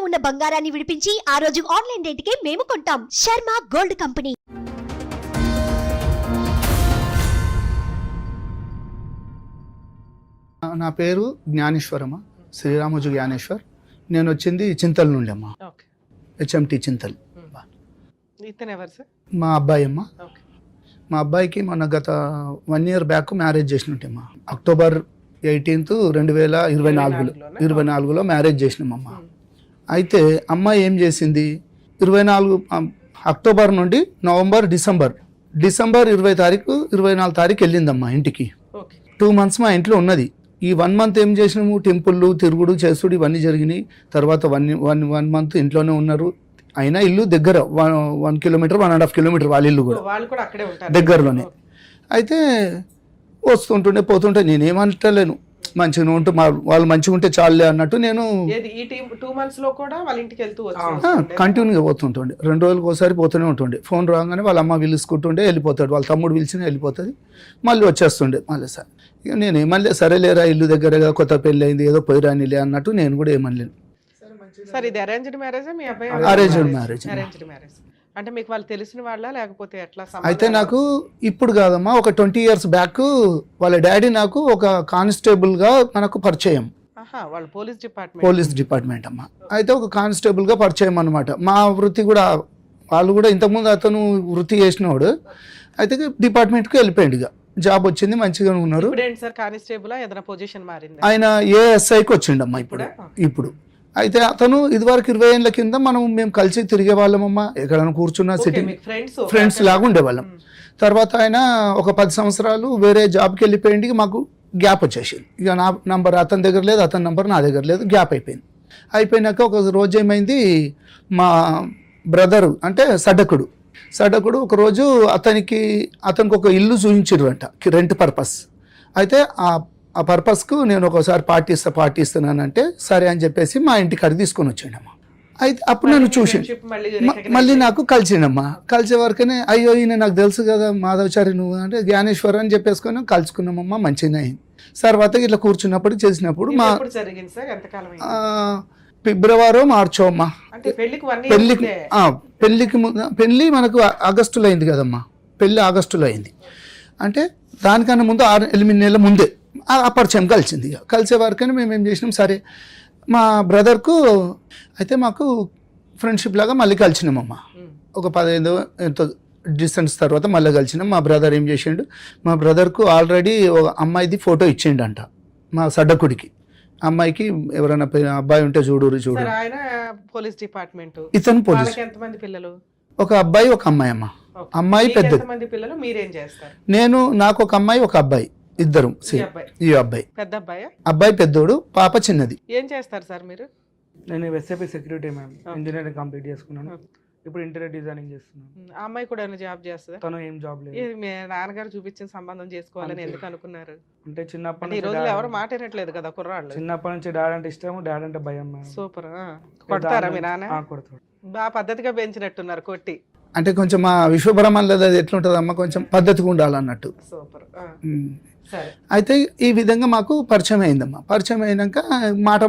ఉన్న బంగారాన్ని విడిపించి ఆ రోజు ఆన్లైన్ రేటుకే మేము కొంటాం. Sharma gold company. నా పేరు జ్ఞానేశ్వరమ్మ, శ్రీరామోజు జ్ఞానేశ్వర్. నేను వచ్చింది చింతల నుండి అమ్మ, హెచ్ఎంటి చింతల్. మా అబ్బాయి అమ్మ. మా అబ్బాయికి మొన్న గత 1 year బ్యాక్ మ్యారేజ్ చేసినట్టమ్మా. October 18th 2024లో మ్యారేజ్ చేసినామమ్మ. అయితే అమ్మాయి ఏం చేసింది, 24 అక్టోబర్ నుండి నవంబర్ డిసెంబర్ 20 తారీఖు 24 తారీఖు వెళ్ళిందమ్మా ఇంటికి. 2 months మా ఇంట్లో ఉన్నది. ఈ 1 month ఏం చేసినాము, టెంపుల్ తిరుగుడు చేసుడు ఇవన్నీ జరిగినాయి. తర్వాత 1 month ఇంట్లోనే ఉన్నారు. అయినా ఇల్లు దగ్గర 1 kilometer 1.5 kilometer వాళ్ళ ఇల్లు కూడా దగ్గరలోనే. అయితే వస్తుంటుండే పోతుంటే నేనేమంటలేను, మంచిగా ఉంటే వాళ్ళు మంచిగా ఉంటే చాలే అన్నట్టు నేను కంటిన్యూగా పోతుంటుండే. 2 రోజులకు ఒకసారి పోతూనే ఉంటుండే. ఫోన్ రాగానే వాళ్ళ అమ్మ పిలుచుకుంటుండే వెళ్ళిపోతాడు, వాళ్ళ తమ్ముడు పిలిచినా వెళ్ళిపోతుంది, మళ్ళీ వచ్చేస్తుండే. మళ్ళీ సార్ ఇక నేను ఏమనలే, సరేలేరా ఇల్లు దగ్గరగా కొత్త పెళ్ళి అయింది ఏదో పోయి రానిలే అన్నట్టు నేను కూడా ఏమనలేను. సార్ ఇది అరేంజ్డ్ మ్యారేజ్? మీ అబ్బాయి అరేంజ్డ్ మ్యారేజ్. అరేంజ్డ్ మ్యారేజ్ అంటే మీకు వాళ్ళు తెలిసిన వాళ్ళ లేకపోతే ఎట్లా? అయితే నాకు ఇప్పుడు కాదమ్మా, ఒక 20 years బ్యాక్ వాళ్ళ డాడీ నాకు ఒక కానిస్టేబుల్ గా మనకు పరిచయం. వాళ్ళు పోలీస్ డిపార్ట్మెంట్ అమ్మా. అయితే ఒక కానిస్టేబుల్ గా పరిచయం అనమాట. మా వృత్తి కూడా వాళ్ళు కూడా ఇంతకుముందు అతను వృత్తి చేసినవాడు. అయితే డిపార్ట్మెంట్కి వెళ్ళిపోయింది, ఇక జాబ్ వచ్చింది, మంచిగా ఉన్నారు. ఆయన ఏఎస్ఐకి వచ్చిండమ్మా ఇప్పుడు. అయితే అతను ఇదివరకు 20 ఏళ్ళ కింద మేము కలిసి తిరిగే వాళ్ళమమ్మా. ఎక్కడైనా కూర్చున్నా సిటీ ఫ్రెండ్స్ లాగా ఉండేవాళ్ళం. తర్వాత ఆయన ఒక 10 సంవత్సరాలు వేరే జాబ్కి వెళ్ళిపోయింది. మాకు గ్యాప్ వచ్చేసింది. ఇక నా నంబర్ అతని దగ్గర లేదు, అతని నంబర్ నా దగ్గర లేదు, గ్యాప్ అయిపోయింది. అయిపోయినాక ఒక రోజు ఏమైంది, మా బ్రదరు అంటే సడ్డకుడు ఒకరోజు అతనికి ఒక ఇల్లు చూపించారంట రెంట్ పర్పస్. అయితే ఆ పర్పస్కు నేను ఒకసారి పార్టీస్తున్నానంటే సరే అని చెప్పేసి మా ఇంటికి అది తీసుకొని వచ్చాడమ్మా. అయితే అప్పుడు నన్ను చూసి మళ్ళీ నాకు కలిసిండమ్మా. కలిసే వరకనే అయ్యో ఈయన నాకు తెలుసు కదా మాధవచారి నువ్వు అంటే జ్ఞానేశ్వర్ అని చెప్పేసుకొని కలుసుకున్నామమ్మా. మంచిగా అయింది. తర్వాత ఇట్లా కూర్చున్నప్పుడు చేసినప్పుడు మా ఫిబ్రవరి మార్చో అమ్మా పెళ్ళి మనకు ఆగస్టులో అయింది కదమ్మా. పెళ్ళి ఆగస్టులో అయింది అంటే దానికన్నా ముందు 6-8 నెలల ముందే ఆ పరిచయం కలిసింది. ఇక కలిసే వరకనే మేము ఏం చేసినాం, సరే మా బ్రదర్కు అయితే మాకు ఫ్రెండ్షిప్ లాగా మళ్ళీ కలిసినామమ్మా. ఒక 15 ఎంతో డిస్టెన్స్ తర్వాత మళ్ళీ కలిసినాం. మా బ్రదర్ ఏం చేసిండు, మా బ్రదర్కు ఆల్రెడీ ఒక అమ్మాయిది ఫోటో ఇచ్చిండంట మా సడ్డకుడికి. అమ్మాయికి ఎవరైనా అబ్బాయి ఉంటే చూడు పోలీస్ డిపార్ట్మెంట్. ఇతను పోలీస్. ఒక అబ్బాయి ఒక అమ్మాయి అమ్మ. అమ్మాయి పెద్దది. నేను నాకు ఒక అమ్మాయి ఒక అబ్బాయి, ఇద్దరు. ఈ అబ్బాయి అబ్బాయి పెద్దోడు, పాప చిన్నది. ఏం చేస్తారు సార్ మీరు? నేను SAP security ma'am, engineering complete చేసుకున్నాను. ఇప్పుడు ఇంటీరియర్ డిజైనింగ్ చేస్తున్నాను. ఆ అమ్మాయి కూడా జాబ్ చేస్తుంది? తను ఏం జాబ్ లేదు. మీ నాన్నగారు చూపించిన సంబంధం చేసుకోవాలని ఎందుకు అనుకున్నారు? అంటే చిన్నప్పటి ఈ రోజులు ఎవరు మాట్లాడట్లేదు కదా కుర్రాళ్ళు. చిన్నప్పటి నుంచి డాడ్ అంటే ఇష్టం, డాడ్ అంటే భయం. సూపర్. కొడతారా మీ నాన్న? కొడతాడు. బాగా పద్ధతిగా పెంచినట్టున్నారు కొట్టి. అంటే కొంచెం మా విశ్వబ్రహ్మణ్లో అది ఎట్లుంటుందమ్మా, కొంచెం పద్ధతిగా ఉండాలన్నట్టు. సూపర్. అయితే ఈ విధంగా మాకు పరిచయం అయిందమ్మా. పరిచయం అయినాక మాట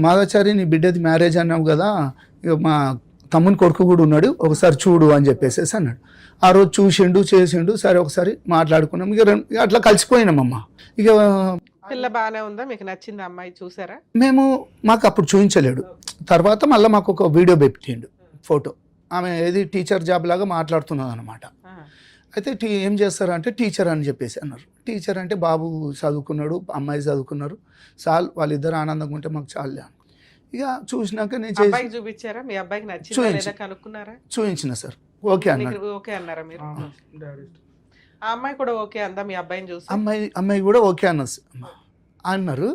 మాధవచారి నీ బిడ్డది మ్యారేజ్ అన్నావు కదా, ఇక మా తమ్ముని కొడుకు కూడా ఉన్నాడు, ఒకసారి చూడు అని చెప్పేసి అన్నాడు. ఆ రోజు చూసిండు చేసిండు, సరే ఒకసారి మాట్లాడుకున్నాం. ఇక అట్లా కలిసిపోయినామమ్మా. ఇక పిల్ల బాగానే ఉందా, మీకు నచ్చింది అమ్మాయి? చూసారా? మాకు అప్పుడు చూపించలేడు. తర్వాత మళ్ళీ మాకు ఒక వీడియో పెట్టిండు, ఫోటో. ఆమె ఏది టీచర్ జాబ్ లాగా మాట్లాడుతున్నది అనమాట. అయితే ఏం చేస్తారంటే టీచర్ అని చెప్పేసి అన్నారు. టీచర్ అంటే బాబు చదువుకున్నాడు, అమ్మాయి చదువుకున్నారు, చాలు వాళ్ళిద్దరు ఆనందంగా ఉంటే మాకు చాలే. ఇక చూసినాక నేను చూపించారా? మీ అబ్బాయికి నచ్చిందా చూపించిన సార్. ఓకే అన్నారు. ఓకే అన్నారా మీరు? ఆ అమ్మాయి కూడా ఓకే అందా మీ అబ్బాయిని చూసి? అమ్మాయి కూడా ఓకే అన్నారు.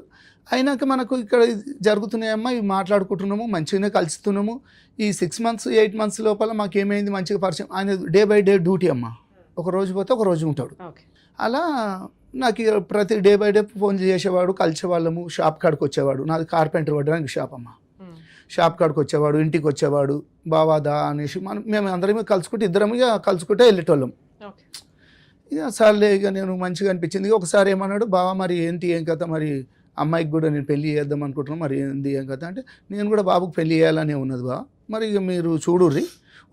అయినాక మనకు ఇక్కడ జరుగుతున్నాయమ్మా, ఇవి మాట్లాడుకుంటున్నాము, మంచిగానే కలుస్తున్నాము. ఈ 6 months 8 months లోపల మాకు ఏమైంది, మంచిగా పరిచయం. ఆయన డే బై డే డ్యూటీ అమ్మా, ఒక రోజు పోతే ఒక రోజు ఉంటాడు. అలా నాకు ప్రతి డే బై డే ఫోన్ చేసేవాడు, కలిసేవాళ్ళము. షాప్ కాడికి వచ్చేవాడు, నాది కార్పెంటర్ పడడానికి షాప్ అమ్మ. షాప్ కాడికి వచ్చేవాడు, ఇంటికి వచ్చేవాడు, బావాదా అనేసి మేము అందరం కలుసుకుంటే ఇద్దరం ఇక కలుసుకుంటే వెళ్ళేటోళ్ళం. ఇక సర్లే, ఇక నేను మంచిగా అనిపించింది. ఒకసారి ఏమన్నాడు, బావా మరి ఏంటి ఏం కథ, మరి అమ్మాయికి కూడా నేను పెళ్లి చేద్దాం అనుకుంటున్నాను, మరి ఏంది ఏం కదా అంటే నేను కూడా బాబుకి పెళ్లి చేయాలనే ఉన్నది బా, మరి ఇక మీరు చూడుర్రి,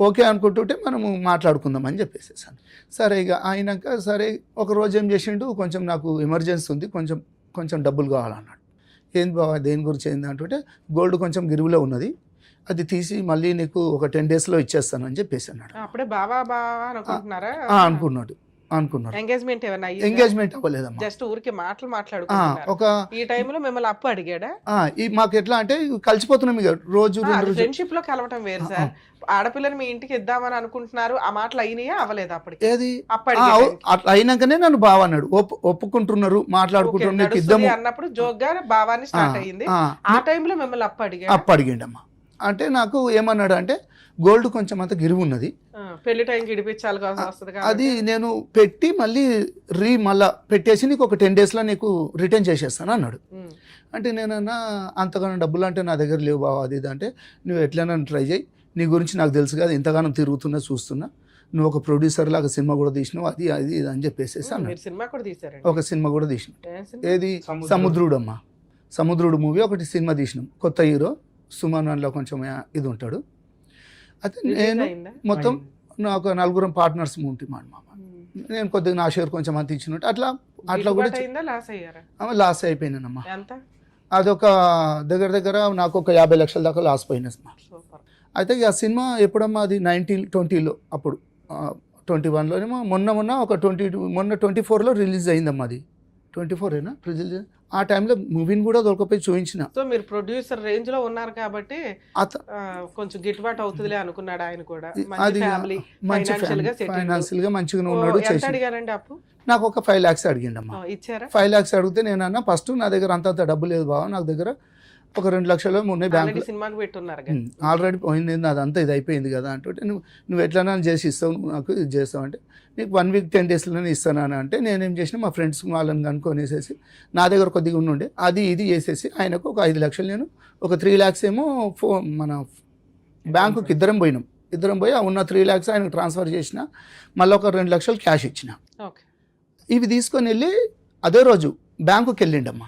ఓకే అనుకుంటుంటే మనము మాట్లాడుకుందామని చెప్పేసేసాను. సరే ఇక అయినాక సరే ఒక రోజు ఏం చేసిండు, కొంచెం నాకు ఎమర్జెన్సీ ఉంది, కొంచెం డబ్బులు కావాలన్నాడు. ఏంది బాబా దేని గురించి ఏంది అంటుంటే గోల్డ్ కొంచెం గిరువులో ఉన్నది, అది తీసి మళ్ళీ నీకు ఒక 10 daysలో ఇచ్చేస్తాను అని చెప్పేసి అన్నాడు. అప్పుడే బావా అనుకుంటున్నారా? అనుకున్నాడు. ఎంగేజ్మెంట్ ఏమైనా ఎంగేజ్మెంట్ అవ్వలేదమ్మా, జస్ట్ ఊరికి మాట్లాడుకుంటున్నారు. ఒక ఈ టైంలో మిమ్మల్ని అప్పు అడిగాడా? మాకు ఎట్లా అంటే కలిసిపోతున్నాం ఇక రోజు ఫ్రెండ్షిప్ లో కలవటం వేరు సార్. ఆడపిల్లని మీ ఇంటికి ఇద్దామని అనుకుంటున్నారు, ఆ మాటలు అయినాయా అవ్వలేదు? అప్పటికి ఏది అట్లా అయినాకనే నన్ను బావ అన్నాడు, ఒప్పుకుంటున్నారు మాట్లాడుకుంటున్నారు నీకు ఇద్దాము అన్నప్పుడు జోక్గా భావాన్ని స్టార్ట్ అయ్యింది. ఆ టైంలో మిమ్మల్ని అప్పు అడిగిండమ్మా. అంటే నాకు ఏమన్నాడు అంటే గోల్డ్ కొంచెం అంత గిరువు ఉన్నది, పెళ్లి టైంకి ఇడిపించాలి వస్తుంది, అది నేను పెట్టి మళ్ళీ మళ్ళా పెట్టేసి నీకు ఒక 10 daysలో నీకు రిటర్న్ చేసేస్తాను అన్నాడు. అంటే నేనన్నా అంతగానో డబ్బులు అంటే నా దగ్గర లేవు బావ, అది ఇది అంటే నువ్వు ఎట్లైనా ట్రై చేయి, నీ గురించి నాకు తెలుసు కదా, ఇంతగానో తిరుగుతున్నా చూస్తున్నా, నువ్వు ఒక ప్రొడ్యూసర్ లాగా సినిమా కూడా తీసినావు, అది ఇది అని చెప్పేసి అన్నాడు. సినిమా కూడా తీసారు? ఒక సినిమా కూడా తీసినాం. ఏది సముద్రుడు అమ్మా, సముద్రుడు మూవీ ఒకటి సినిమా తీసినాం, కొత్త హీరో సుమన్ అందులో కొంచెం ఇది ఉంటాడు. అయితే నేను మొత్తం నాకు 4 పార్ట్నర్స్ ఉంటాం అన్నమాట. నేను కొద్దిగా నా షేర్ కొంచెం అంత ఇచ్చినట్టు అట్లా కూడా లాస్ అయిపోయినానమ్మా. అదొక దగ్గర నాకు ఒక 50 లక్షల దాకా లాస్ పోయినా. అయితే ఆ సినిమా ఎప్పుడమ్మా అది 1920లో, అప్పుడు 21లోనేమో మొన్న 24లో రిలీజ్ అయిందమ్మా. అది 24ఏనా రిలీజ్? ఆ టైంలో మూవీని కూడా దొరకపోయి చూపించిన. సో మీరు ప్రొడ్యూసర్ రేంజ్ లో ఉన్నారు కాబట్టి కొంచెం గిట్టుబాటు అవుతుందిలే అనుకున్నాడు ఆయన కూడా. అది ఫైనాన్షియల్ గా మంచిగా ఉన్నాడు. అడిగారండి అప్పు? నాకు ఒక 5 lakhs అడిగిండమ్మా. ఇచ్చారా? 5 lakhs అడిగితే నేనన్నా ఫస్ట్ నా దగ్గర అంత డబ్బు లేదు బావ, నాకు దగ్గర ఒక 2 లక్షలు ఉన్నాయి బ్యాంక్, సినిమాకి పెట్టున్నారు, ఆల్రెడీ పోయింది, అదంతా ఇది అయిపోయింది కదా అంటే నువ్వు ఎట్లా చేసి ఇస్తావు, నాకు ఇది చేస్తావు అంటే నీకు 1 week 10 daysలోనే ఇస్తాను అంటే నేనేం చేసిన మా ఫ్రెండ్స్ వాళ్ళని కనుక్కొనేసేసి నా దగ్గర కొద్దిగా ఉండే అది ఇది చేసేసి ఆయనకు ఒక 5 లక్షలు, నేను ఒక 3 lakhs ఏమో మన బ్యాంకుకి ఇద్దరం పోయి ఉన్న 3 lakhs ఆయనకు ట్రాన్స్ఫర్ చేసిన, మళ్ళీ ఒక 2 లక్షలు క్యాష్ ఇచ్చిన. ఇవి తీసుకొని వెళ్ళి అదే రోజు బ్యాంకుకి వెళ్ళిండమ్మా.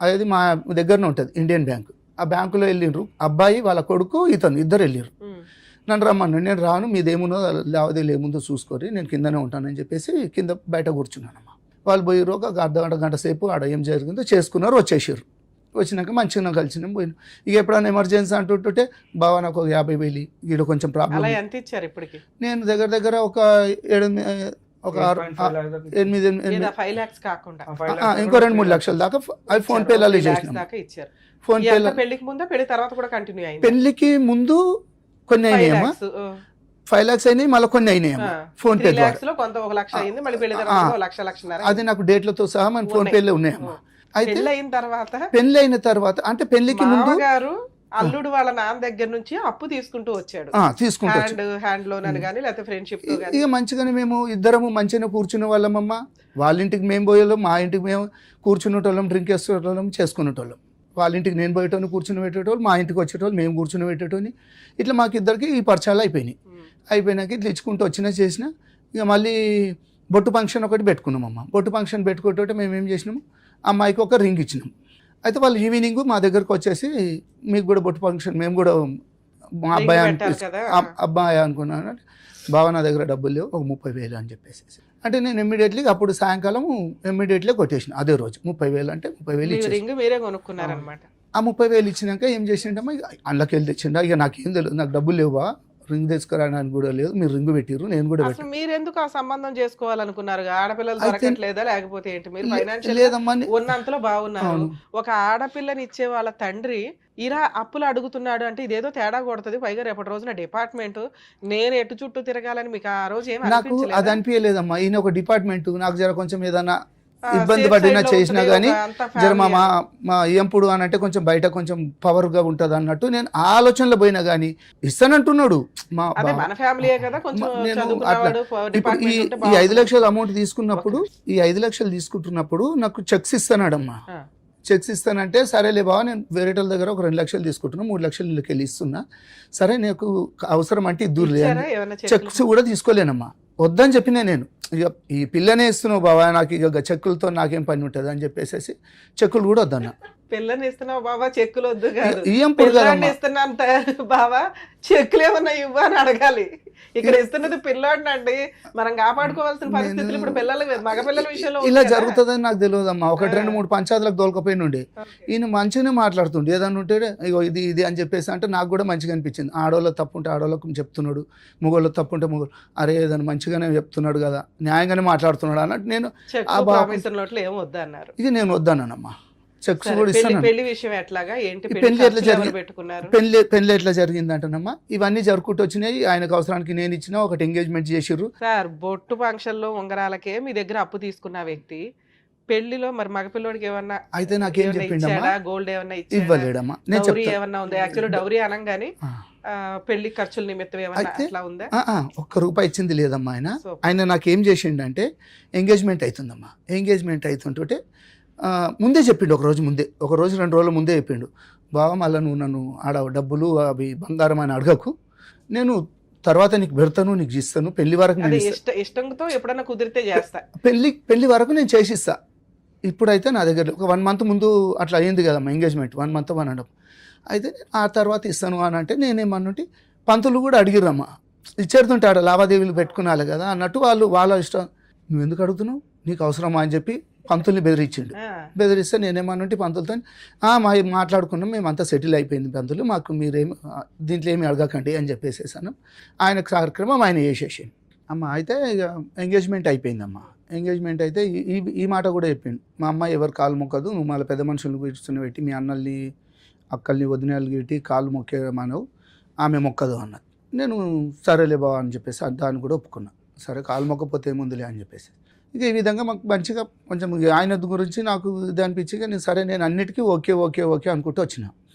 అది మా దగ్గరనే ఉంటుంది ఇండియన్ బ్యాంక్. ఆ బ్యాంకులో వెళ్ళిండ్రు, అబ్బాయి వాళ్ళ కొడుకు ఇద్దరు వెళ్ళిర్రు. నన్ను రమ్మన్నాడు, నేను రాను, మీదేముందో లావాదేవీలు ఏముందో చూసుకోరి, నేను కిందనే ఉంటానని చెప్పేసి కింద బయట కూర్చున్నానమ్మా. వాళ్ళు పోయిర్రు, ఒక గంట సేపు ఆడ ఏం జరిగిందో చేసుకున్నారు, వచ్చేసారు. వచ్చినాక మంచిగా కలిసినాం, పోయినాం. ఇక ఎప్పుడైనా ఎమర్జెన్సీ అంటుంటే బావ నాకు ఒక 50,000 ఇక్కడ కొంచెం ప్రాబ్లం. ఎంత ఇచ్చారు ఇప్పటికి? నేను దగ్గర ఒక 5 lakhs కాకుండా ఇంకో 2-3 లక్షల దాకా అవి ఫోన్ పేలలో చేసినాం. ఫోన్ పే పెళ్లికి ముందు పెళ్లి తర్వాత కూడా కంటిన్యూ అయింది? పెళ్లికి ముందు కొన్ని అయినాయమ్మా, 5 lakhs అయినాయి, మళ్ళీ కొన్ని అయినాయమ్మా ఫోన్ పే ద్వారా. కొంత 1 లక్ష అయింది, మళ్ళీ పెళ్లి తర్వాత 1,00,000 అది నాకు డేట్లతో సహా మన ఫోన్ పేలో ఉన్నాయమ్మా. అయితే పెళ్లి అయిన తర్వాత అంటే పెళ్లికి ముందు గారు అల్లుడు వాళ్ళ నాన్న దగ్గర నుంచి అప్పు తీసుకుంటూ వచ్చాడు, హ్యాండ్ లోన్ అని కానీ లేకపోతే ఫ్రెండ్షిప్. ఇక మంచిగానే మేము ఇద్దరము మంచిగా కూర్చునే వాళ్ళమమ్మా. వాళ్ళ ఇంటికి మేము పోయేవాళ్ళం, మా ఇంటికి మేము కూర్చునేటోళ్ళం, డ్రింక్ వేసేటోళ్ళం, చేసుకునేటోళ్ళం. వాళ్ళ ఇంటికి నేను పోయేటోని కూర్చుని పెట్టేటోళ్ళు, మా ఇంటికి వచ్చేటోళ్ళు, మేము కూర్చుని పెట్టేటోని. ఇట్లా మాకు ఇద్దరికి ఈ పరిచయాలు అయిపోయినాక ఇట్లా ఇచ్చుకుంటూ చేసిన. ఇక మళ్ళీ బొట్టు ఫంక్షన్ ఒకటి పెట్టుకున్నామమ్మా. బొట్టు ఫంక్షన్ పెట్టుకుంటే మేము ఏం చేసినాము, అమ్మాయికి ఒక రింగ్ ఇచ్చినాం. అయితే వాళ్ళు ఈవినింగ్ మా దగ్గరకు వచ్చేసి మీకు కూడా బొట్టు ఫంక్షన్, మేము కూడా మా అబ్బాయి అనుకున్నాను అంటే బావ నా దగ్గర డబ్బులు లేవు, ఒక 30,000 అని చెప్పేసి అంటే నేను ఇమ్మీడియట్లీ అప్పుడు సాయంకాలం కొట్టేసిన. అదే రోజు 30,000 అంటే 30,000 ఇచ్చేసి ఆ 30,000 ఇచ్చినాక ఏం చేసిండమ్మా, అందులోకి వెళ్ళి తెచ్చిండ. ఇక నాకేం తెలియదు, నాకు డబ్బులు లేవా, రింగ్ తెచ్చుకోవడానికి కూడా లేదు, మీరు రింగ్ పెట్టిర్రు, నేను కూడా పెట్టాను. మీరు ఎందుకు ఆ సంబంధం చేసుకోవాలనుకున్నారు? ఆడపిల్లలు దొరకట్లేదా లేకపోతే ఏంటి? మీరు ఫైనాన్షియల్ ఉన్నంతలో బాగున్నారు. ఒక ఆడపిల్లని ఇచ్చే వాళ్ళ తండ్రి ఇలా అప్పులు అడుగుతున్నాడు అంటే ఇదేదో తేడా కొడుతుంది. పైగా రేపటి రోజున డిపార్ట్మెంట్ నేను ఎటు చుట్టూ తిరగాలని మీకు ఆ రోజు ఏమి నాకు అది అనిపించలేదమ్మా. ఈయన ఒక డిపార్ట్మెంట్, నాకు జర కొంచెం ఏదైనా ఇబ్బంది పడినా చేసినా కానీ జర మా ఎంపుడు అని అంటే కొంచెం బయట కొంచెం పవర్గా ఉంటుంది అన్నట్టు నేను ఆలోచనలో పోయినా కానీ ఇస్తానంటున్నాడు. ఈ 5 లక్షల అమౌంట్ తీసుకున్నప్పుడు, ఈ 5 లక్షలు తీసుకుంటున్నప్పుడు నాకు చెక్స్ ఇస్తానాడమ్మా. చెక్స్ ఇస్తానంటే సరేలే బావ, నేను వేరేటోళ్ళ దగ్గర ఒక 2 లక్షలు తీసుకుంటున్నా, 3 లక్షలు వెళ్ళి ఇస్తున్నా, సరే నీకు అవసరం అంటే ఇద్దరు లేదు, చెక్స్ కూడా తీసుకోలేనమ్మా. వద్దని చెప్పినా నేను, ఇక ఈ పిల్లనే ఇస్తున్నావు బావా, నాకు ఇక చెక్కులతో నాకేం పని ఉంటుంది అని చెప్పేసి చెక్కులు కూడా వద్దన్నా. పిల్లని ఇస్తున్నావు బాబా, చెక్కులు వద్దు కాదు, ఇయ్యం పిల్లాడిని ఇస్తున్నాను బాబా, చెక్కులు ఏమన్నా ఇవ్వ అని అడగాలి. ఇక్కడ ఇస్తున్నది పిల్లాడిని అండి, మనం కాపాడుకోవాల్సిన పరిస్థితులు ఇప్పుడు పిల్లల మగపిల్లల విషయంలో ఇలా జరుగుతుందని నాకు తెలియదమ్మా. 1-2-3 పంచాయతీలకు దోలకపోయినుండే ఈయన మంచిగానే మాట్లాడుతుండే, ఏదన్నా ఉంటే ఇగో ఇది ఇది అని చెప్పేసి అంటే నాకు కూడా మంచిగా అనిపించింది. ఆడవాళ్ళకి తప్పు ఉంటే ఆడవాళ్ళకు చెప్తున్నాడు, మగవాళ్ళకి తప్పు ఉంటే మగవాళ్ళు అరే ఏదైనా మంచిగానే చెప్తున్నాడు కదా, న్యాయంగానే మాట్లాడుతున్నాడు అన్నట్టు నేను ఏం వద్దు అన్నారు. ఇది నేను వద్దన్నానమ్మా. చెక్స్ కూడా ఇస్తాను. పెళ్లి విషయం ఎట్లాగా ఏంటి, పెళ్లి ఎట్లా జరిగింది అంటేనమ్మా, ఇవన్నీ జరుపుకుంటూ వచ్చినాయి. ఆయనకు అవసరానికి నేను ఇచ్చిన ఒకటి ఎంగేజ్మెంట్ చేసిర్రు సార్. బొట్టు ఫంక్షన్ లో ఉంగరాలకే మీ దగ్గర అప్పు తీసుకున్న వ్యక్తి పెళ్లిలో మరి మగపిల్లోడికి ఏమన్నా అయితే నాకేం చెప్పిండమ్మా, గోల్డ్ ఏమన్నా ఇవ్వలేడమ్మా. నేను డౌరీ ఏమన్నా ఉందా? యాక్చువల్లీ డౌరీ అనగానే పెళ్లి ఖర్చుల నిమిత్తం ఏమన్నా అట్లా ఉందా? ₹1 ఇచ్చింది లేదమ్మా. ఆయన నాకేం చేసిండంటే ఎంగేజ్మెంట్ అవుతుందమ్మా, ఎంగేజ్మెంట్ అవుతుంటే ముందే చెప్పిండు, ఒక రోజు 2 రోజుల ముందే చెప్పిండు, బాగా మళ్ళీ నువ్వు నన్ను ఆడ డబ్బులు అవి బంగారం అని అడగకు, నేను తర్వాత నీకు పెడతాను, నీకు ఇస్తాను, పెళ్లి వరకు నేను ఇష్టంతో ఎప్పుడైనా కుదిరితే చేస్తా, పెళ్లి వరకు నేను చేసిస్తా. ఇప్పుడైతే నా దగ్గర ఒక 1 మంత్ ముందు అట్లా అయ్యింది కదమ్మా ఎంగేజ్మెంట్, 1 మంత్ 1.5. అయితే ఆ తర్వాత ఇస్తాను అని అంటే నేనేమన్నంటే పంతులు కూడా అడిగిరమ్మా, ఇచ్చేరుతుంటే ఆడ లావాదేవీలు పెట్టుకున్నాలి కదా అన్నట్టు వాళ్ళ ఇష్టం. నువ్వు ఎందుకు అడుగుతున్నావు, నీకు అవసరమా అని చెప్పి పంతుల్ని బెదిరించిండు. బెదిరిస్తే నేనేమన్నంటే పంతులతో మాట్లాడుకున్నాం, మేమంతా సెటిల్ అయిపోయింది పంతులు, మాకు మీరేమి దీంట్లో ఏమి అడగకండి అని చెప్పేసేసాను. ఆయన కార్యక్రమం ఆయన చేసేసిండు అమ్మ. అయితే ఇక ఎంగేజ్మెంట్ అయిపోయిందమ్మా. ఎంగేజ్మెంట్ అయితే ఈ మాట కూడా చెప్పిండు, మా అమ్మాయి ఎవరు కాలు మొక్కదు, నువ్వు మళ్ళీ పెద్ద మనుషులను కూర్చుని పెట్టి మీ అన్నల్ని అక్కల్ని వదినల్ని పెట్టి కాలు మొక్కేమనవు, ఆమె మొక్కదు అన్నది. నేను సరేలే బావ అని చెప్పేసి దాన్ని కూడా ఒప్పుకున్నా. సరే కాలు మొక్కపోతే ఏముందిలే అని చెప్పేసి ఇక ఈ విధంగా మాకు మంచిగా కొంచెం ఆయన గురించి నాకు ఇది అనిపించి నేను సరే నేను అన్నిటికీ ఓకే ఓకే ఓకే అనుకుంటూ వచ్చిన.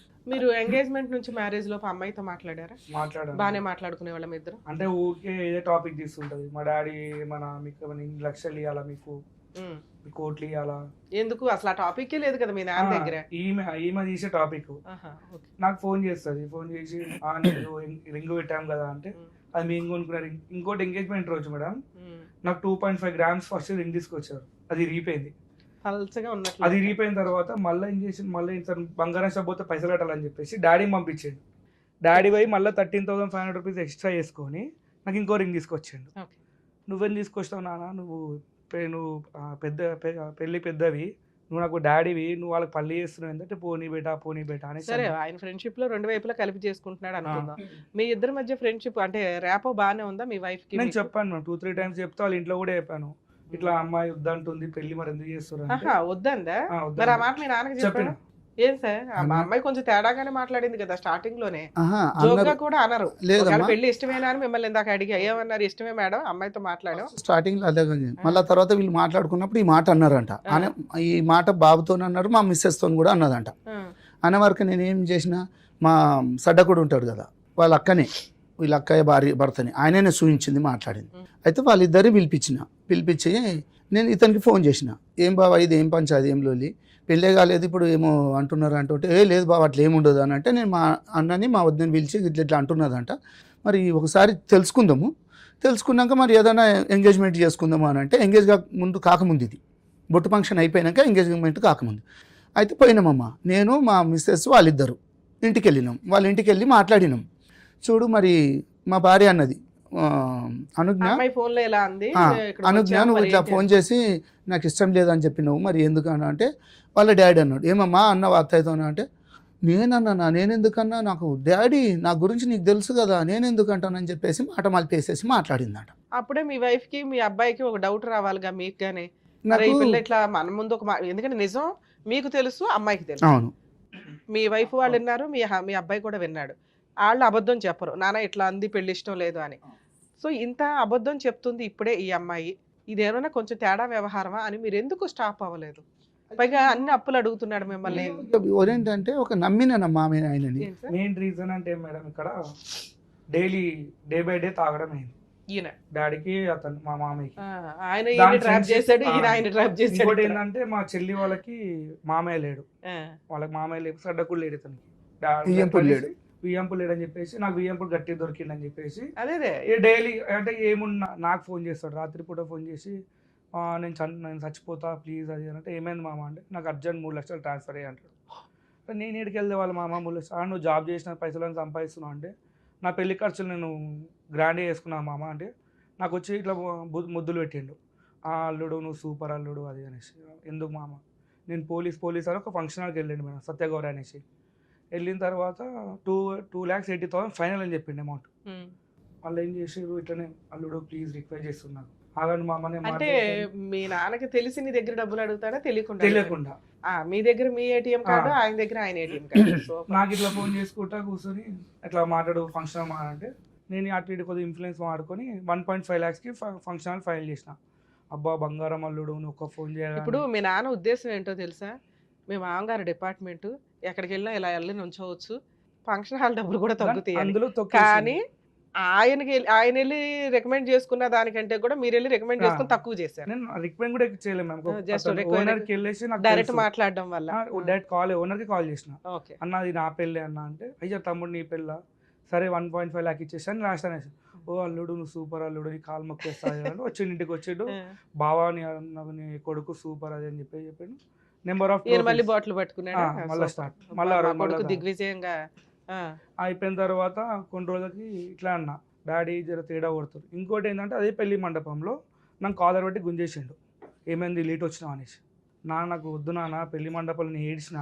మీరు ఎంగేజ్మెంట్ నుంచి మ్యారేజ్ లోపు అమ్మాయితో మాట్లాడారా? బాగానే మాట్లాడుకునే వాళ్ళ ఇద్దరు. అంటే ఊరికే ఏదో టాపిక్ తీసుకుంటది, మా డాడీ మీకు 2 లక్షలు ఇవ్వాలా, మీకు కోట్లు ఇవ్వాలా, ఎందుకు అసలు ఆ టాపిక్ లేదు కదా మీ నాన్న దగ్గర. ఈమె తీసే టాపిక్ నాకు ఫోన్ చేస్తుంది, ఫోన్ చేసి రింగ్ పెట్టాం కదా అంటే అది మేము కొనుక్కున్నారు. ఇంకోటి ఎంగేజ్మెంట్ రోజు మేడం నాకు 2.5 grams ఫస్ట్ రింగ్ తీసుకొచ్చారు, అది రీపోయింది. అది రీపోయిన తర్వాత మళ్ళీ ఏం చేసి మళ్ళీ బంగారం షాప్ పోతే పైసలు కట్టాలని చెప్పేసి డాడీ పంపించాడు. డాడీ పోయి మళ్ళీ 13,500 రూపీస్ ఎక్స్ట్రా చేసుకొని నాకు ఇంకో రింగ్ తీసుకొచ్చాడు. నువ్వేం తీసుకొస్తావు నాన్న, నువ్వు పెద్ద పెళ్ళి పెద్దవి, నువ్వు నాకు డాడీవి, నువ్వు వాళ్ళకి పల్లి చేస్తున్నావు ఏంటంటే పోనీ బేటా అని. సరే ఆయన ఫ్రెండ్షిప్ లో 2 వైపులా కలిపి చేసుకుంటున్నాడు అనుకుందాం. మీ ఇద్దరి మధ్య ఫ్రెండ్షిప్ అంటే ర్యాపో బాగానే ఉందా మీ వైఫ్ కి? నేను చెప్పాను మ్యామ్ 2-3 times చెప్తా, వాళ్ళ ఇంట్లో కూడా చెప్పాను ఇట్లా అమ్మాయి వద్దంటుంది పెళ్లి, మరి ఎందుకు చేస్తున్నారు వద్దందా? మరి ఆ మాట మీ నాన్నకి చెప్పాను. ఏం సార్ మా అమ్మాయి కొంచెం తేడాగానే మాట్లాడింది కదా స్టార్టింగ్ లోనే, జోక్గా కూడా అనరు పెళ్లి ఇష్టమేనా అని మిమ్మల్ని ఇందాక అడిగి ఏమన్నారు, ఇష్టమే మేడం అమ్మాయితో మాట్లాడాం స్టార్టింగ్ లో అదే. మళ్ళీ తర్వాత వీళ్ళు మాట్లాడుకున్నప్పుడు ఈ మాట అన్నారంట, ఈ మాట బాబుతో అన్నారు, మా మిస్సెస్ తో కూడా అన్నదంట. అన్న వరకు నేను ఏం చేసిన, మా సడ్డకుడు ఉంటాడు కదా వాళ్ళ అక్కనే, వీళ్ళ అక్కయ్య భర్తని ఆయననే చూపించింది, మాట్లాడింది. అయితే వాళ్ళిద్దరిని పిలిపించి నేను ఇతనికి ఫోన్ చేసిన, ఏం బాబా ఇది ఏం పంచాది, ఏం లోలి, పెళ్ళే కాలేదు ఇప్పుడు ఏమో అంటున్నారు అంటే లేదు బాబా అట్లా ఏముండదు అని అంటే, నేను మా అన్నని మా వద్దని పిలిచి ఇట్లా అంటున్నదంట, మరి ఒకసారి తెలుసుకున్నాక మరి ఏదైనా ఎంగేజ్మెంట్ చేసుకుందాము అని అంటే, కాకముందు ఇది బొట్టు ఫంక్షన్ అయిపోయినాక ఎంగేజ్మెంట్ కాకముందు అయితే పోయినామమ్మ, నేను మా మిస్సెస్ వాళ్ళిద్దరు ఇంటికి వెళ్ళినాం. వాళ్ళ ఇంటికి వెళ్ళి మాట్లాడినాం. చూడు మరి మా భార్య అన్నది అనుజ్ఞ నువ్వు ఇట్లా ఫోన్ చేసి నాకు ఇష్టం లేదని చెప్పినావు, మరి ఎందుకు అన్నా అంటే వాళ్ళ డాడీ అన్నాడు, ఏమమ్మా అన్న అత్తయ్యతో అంటే నేనెందుకన్నా, నాకు డాడీ నా గురించి నీకు తెలుసు కదా, నేనెందుకు అంటానని చెప్పేసి మాట మలిపేసేసి మాట్లాడిందట. అప్పుడే మీ వైఫ్ కి మీ అబ్బాయికి ఒక డౌట్ రావాలిగా మీకు గానీ, ఇట్లా మన ముందు ఒక ఎందుకంటే నిజం మీకు తెలుసు అమ్మాయికి తెలుసు. అవును, మీ వైఫ్ వాళ్ళు విన్నారు, మీ అబ్బాయి కూడా విన్నాడు. వాళ్ళు అబద్ధం చెప్పరు, నాన్న ఇట్లా అంది పెళ్లి ఇష్టం లేదు అని. సో ఇంత అబద్ధం చెప్తుంది ఇప్పుడే ఈ అమ్మాయి, ఇదేమైనా కొంచెం తేడా వ్యవహారమా అని మీరు ఎందుకు స్టాప్ అవ్వలేదు? పైగా అన్ని అప్పులు అడుగుతున్నాడు మిమ్మల్ని. ఏంటంటే ఒక నమ్మినమ్మా ఆయనని. మెయిన్ రీజన్ అంటే మేడం ఇక్కడ డైలీ డే బై డే తాగడం అయింది ఈయన డాడీకి, అతను మా మామయ్యకి. ఆయన ట్రాప్ చేశాడు, ఆయన ట్రాప్ చేశాడు. ఇంకోటి ఏంటంటే మా చెల్లి వాళ్ళకి మామయ్య లేడు, వాళ్ళకి మామయ్య లేడు, సడ్డకుడు లేడు, ఇతనికి వియ్యంపులు లేడని చెప్పేసి నాకు వియ్యంపులు గట్టి దొరికిందని చెప్పేసి అదే డైలీ అంటే ఏమున్నా నాకు ఫోన్ చేస్తాడు, రాత్రిపూట ఫోన్ చేసి నేను చచ్చిపోతా ప్లీజ్ అది అంటే ఏమైంది మామ అంటే నాకు అర్జెంట్ 3 లక్షలు ట్రాన్స్ఫర్ అయ్యి అంటాడు. నేను ఏడికి వెళ్తే వాళ్ళ మామ 3 లక్షలు నువ్వు జాబ్ చేసిన పైసలను సంపాదిస్తున్నావు అంటే నా పెళ్లి ఖర్చులు నేను గ్రాండ్గా వేసుకున్నాను మామ అంటే నాకు వచ్చి ఇట్లా ముద్దులు పెట్టిండు, అల్లుడు నువ్వు సూపర్ అల్లుడు అది అనేసి. ఎందుకు మామ నేను పోలీస్ అని ఒక ఫంక్షన్కి వెళ్ళండి మేడం సత్యగౌరి అనేసి. వెళ్ళిన తర్వాత 2,80,000 ఫైనల్ అని చెప్పిండు అమౌంట్. వాళ్ళు ఏం చేసారు ఇట్లనే అల్లుడు ప్లీజ్ రిక్వెస్ట్ చేస్తున్నారు ఆగండి మామనే అంటే మీ నాన్నకి తెలిసి నీ దగ్గర డబ్బులు అడుగుతాడా తెలియకుండా మీ దగ్గర మీ ఏటీఎం కార్డు ఆయన దగ్గర ఆయన ఏటీఎం కార్డు నాకు ఇట్లా ఫోన్ చేసుకుంటా కూర్చొని ఇట్లా మాట్లాడు ఫంక్షన్ అంటే నేను అటు ఇటు కొద్దిగా ఇన్ఫ్లుయెన్స్ వాడుకొని 1.5 lakhsకి ఫంక్షన్ హాల్ ఫైల్ చేసిన. అబ్బా బంగారం అల్లుడు నువ్వు ఒక ఫోన్ చేయాలి. ఇప్పుడు మీ నాన్న ఉద్దేశం ఏంటో తెలుసా, మీ మామగారు డిపార్ట్మెంట్ ఎక్కడికి వెళ్ళినా ఇలా వెళ్ళి నుంచోవచ్చు, ఫంక్షన్ హాల్ డబ్బులు కూడా తగ్గుతాయి అందులో కానీ ఆయన వెళ్ళి రికమెండ్ చేసుకున్న దానికంటే కూడా మీరు వెళ్ళి రికమెండ్ చేసుకుని తక్కువ చేశారు. నేను రికమెండ్ కూడా చేయలేము, ఓనర్కి వెళ్ళేసి నాకు డైరెక్ట్ మాట్లాడడం వల్ల డైరెక్ట్ ఓనర్కి కాల్ చేసిన, అన్న అది నా పెళ్ళి అన్న అంటే అయ్యా తమ్ముడు నీ పెళ్ళ సరే 1.5 lakh ఇచ్చేసాను లాస్ట్ అనేసి. ఓ అల్లుడు నువ్వు సూపర్ అల్లుడు నీ కాలు మొక్కేస్తాయి అని వచ్చిండు, ఇంటికి వచ్చిండు బావా నీ కొడుకు సూపర్ అది అని చెప్పాడు. నెంబర్ ఆఫ్ మళ్ళీ బాటిల్ పట్టుకున్నాడు మళ్ళీ స్టార్ట్ మళ్ళీ దిగ్విజయంగా అయిపోయిన తర్వాత కొన్ని రోజులకి ఇట్లా అన్న డాడీ జర తేడా కొడుతారు. ఇంకోటి ఏంటంటే అదే పెళ్లి మండపంలో నాకు కాలర్ పెట్టి గుంజేసిండు, ఏమైంది లేట్ వచ్చినావు అనేసి. నాకు వద్దు నాన్న పెళ్లి మండపంలో నేను ఏడ్చిన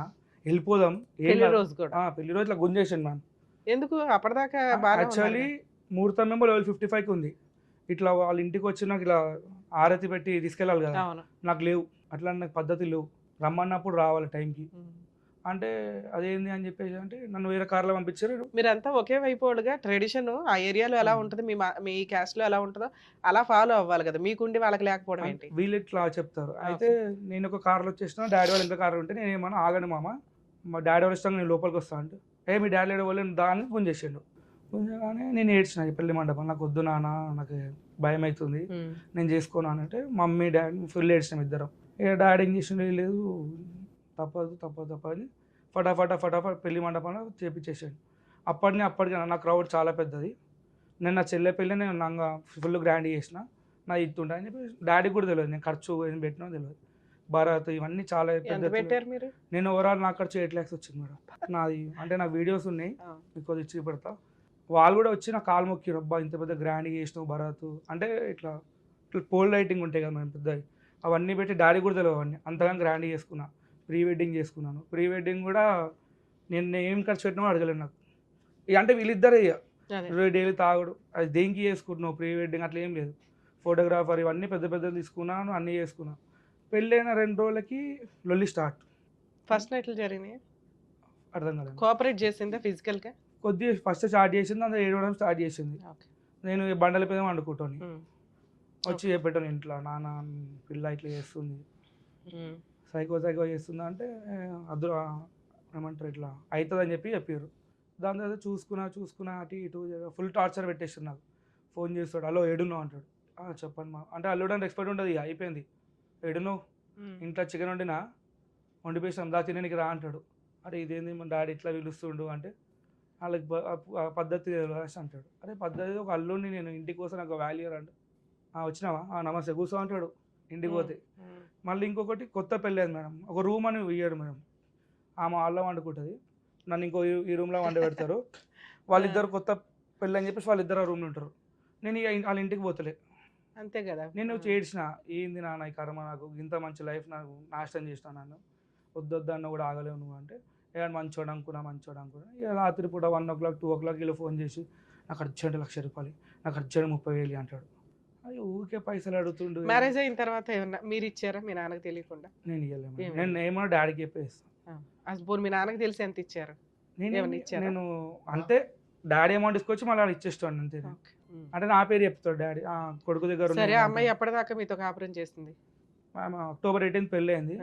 వెళ్ళిపోదాం పెళ్లి రోజు కూడా పెళ్లి రోజు ఇట్లా గుంజేసిండు మ్యామ్. ఎందుకు అప్పటిదాకా యాక్చువల్లీ ముహూర్తం ఏమో level 55కి ఉంది, ఇట్లా వాళ్ళ ఇంటికి వచ్చి నాకు ఇలా ఆరతి పెట్టి తీసుకెళ్ళాలి కదా, నాకు లేవు అట్లా నాకు పద్ధతి లేవు, రమ్మన్నప్పుడు రావాలి టైంకి అంటే అదేంది అని చెప్పేసి అంటే నన్ను వేరే కార్లో పంపించారు. మీరంతా ఒకే వైపుగా ట్రెడిషన్ ఆ ఏరియాలో ఎలా ఉంటుంది మీ క్యాస్ట్ లో ఎలా ఉంటుందో అలా ఫాలో అవ్వాలి కదా, మీకుండి వాళ్ళకి లేకపోవడం ఏంటి? వీళ్ళు ఇట్లా చెప్తారు. అయితే నేను ఒక కార్లో వచ్చేసిన, డాడీ వాళ్ళు ఇంకా కారు ఉంటే నేను ఏమన్నా ఆగండి మామ మా డాడీ వాళ్ళు ఇష్టంగా నేను లోపలికి వస్తా అంటే మీ డాడీ వాళ్ళు దాన్ని గుంజేసిండు. గుంజగానే నేను ఏడ్చిన పెళ్లి మండపం నాకు వద్దు నాన్న నాకు భయం అవుతుంది నేను చేసుకోను అని అంటే మమ్మీ డాడీ ఫుల్ ఏడ్చినాం ఇద్దరం. ఇక డాడీ ఏం చేసిండు లేదు తప్పదు అని ఫటాఫట్ పెళ్లి మండపంలో చేపించేసాడు. అప్పటికి నా క్రౌడ్ చాలా పెద్దది, నేను నా చెల్లె పెళ్ళి నేను నాకు ఫుల్ గ్రాండ్ చేసిన, నా ఇస్తుంటా అని చెప్పి డాడీకి కూడా తెలియదు నేను ఖర్చు ఏం పెట్టినా తెలియదు. భరత్ ఇవన్నీ చాలా పెట్టారు మీరు. నేను ఓవరాల్ నాకు ఖర్చు 8 lakhs వచ్చింది మేడం నాది. అంటే నాకు వీడియోస్ ఉన్నాయి మీకు ఇచ్చి పెడతా. వాళ్ళు కూడా వచ్చి నా కాలు మొక్కిరు, అబ్బా ఇంత పెద్ద గ్రాండ్గా చేసినావు భరత్ అంటే ఇట్లా పోల్ లైటింగ్ ఉంటాయి కదా మేము పెద్దవి అవన్నీ పెట్టి డాడీ కూడా తెలియదు అవన్నీ అంతగా గ్రాండ్గా చేసుకున్నా. ప్రీ వెడ్డింగ్ చేసుకున్నాను, ప్రీ వెడ్డింగ్ కూడా నేను ఏం ఖర్చు పెట్టినా అడగలేను నాకు. అంటే వీళ్ళిద్దరే డైలీ తాగుడు అది దేనికి చేసుకుంటున్నావు ప్రీ వెడ్డింగ్ అట్లా ఏం లేదు, ఫోటోగ్రాఫర్ ఇవన్నీ పెద్ద తీసుకున్నాను అన్నీ చేసుకున్నాను. పెళ్ళైన 2 రోజులకి లొల్లి స్టార్ట్. ఫస్ట్ నైట్లు జరిగినాయి అర్థం కాలేదు. కోఆపరేట్ చేసిందా ఫిజికల్గా? కొద్దిగా ఫస్ట్ స్టార్ట్ చేసింది, అందులో ఏడవడం స్టార్ట్ చేసింది. నేను బండల మీద వండుకుంటాను, వచ్చి చెప్పాను ఇంట్లో నాన్న పిల్ల ఇట్లా చేస్తుంది సైకో చేస్తుందా అంటే అదు ఏమంటారు ఇట్లా అవుతుంది అని చెప్పారు. దాని తర్వాత చూసుకున్నా అటు ఇటు ఫుల్ టార్చర్ పెట్టేసారు. నాకు ఫోన్ చేస్తాడు, హలో ఏడున్నావు అంటాడు. చెప్పండి మా అంటే అల్లుడు అని రెస్పెక్ట్ ఉంటుంది, అయిపోయింది. ఏడున్నావు ఇంట్లో చికెన్ వండిపోయిస్తాం దా తినడానికి రా అంటాడు. అరే ఇదేంది మా డాడీ ఇట్లా పిలుస్తుండు అంటే వాళ్ళకి పద్ధతి అంటాడు. అరే పద్ధతి ఒక అల్లుడిని నేను ఇంటికి కోసం నాకు వాల్యూ అంటే వచ్చినావా నమస్తే కూర్చో అంటాడు ఇంటికి పోతే. మళ్ళీ ఇంకొకటి కొత్త పెళ్ళి అయింది మేడం, ఒక రూమ్ అని ఇయ్యాడు మేడం, ఆమె వాళ్ళ వండుకుంటుంది, నన్ను ఇంకో ఈ రూమ్లో వండి పెడతారు. వాళ్ళిద్దరు కొత్త పెళ్ళి అని చెప్పేసి వాళ్ళిద్దరు ఆ రూమ్లో ఉంటారు. నేను వాళ్ళ ఇంటికి పోతలే అంతే కదా. నేను చేడ్చిన ఏంది నాన్న ఈ కర్మ నాకు ఇంత మంచి లైఫ్ నాకు నాశనం చేసిన నన్ను వద్దొద్దు అన్న కూడా ఆగలేవు నువ్వు అంటే ఏమైనా మంచోడు అనుకున్నా ఇక రాత్రి పూట 1 o'clock 2 o'clock ఇలా ఫోన్ చేసి నాకు అర్జెంట్ 1,00,000 రూపాయలు నాకు అర్జెంట్ 30,000 అంటాడు. అది ఊరికే పైసలు అడుగుతుండు. మ్యారేజ్ అయిన తర్వాత ఏమన్నా మీరు ఇచ్చారా మీ నాన్నకి తెలియకుండా? నేను ఇవ్వలేము, నేను ఏమన్నా డాడీకి చెప్పేస్తాను. మీ నాన్నకి తెలిసి ఎంత ఇచ్చారు? నేను అంతే డాడీ అమౌంట్ తీసుకొచ్చి మళ్ళీ ఇచ్చేస్తాను అంతే. అంటే నా పేరు చెప్తాడు డాడీ కొడుకు దగ్గర. సరే అమ్మాయి ఎప్పటిదాకా మీతో కాపురం చేస్తుంది? October 18th పెళ్ళి అయింది.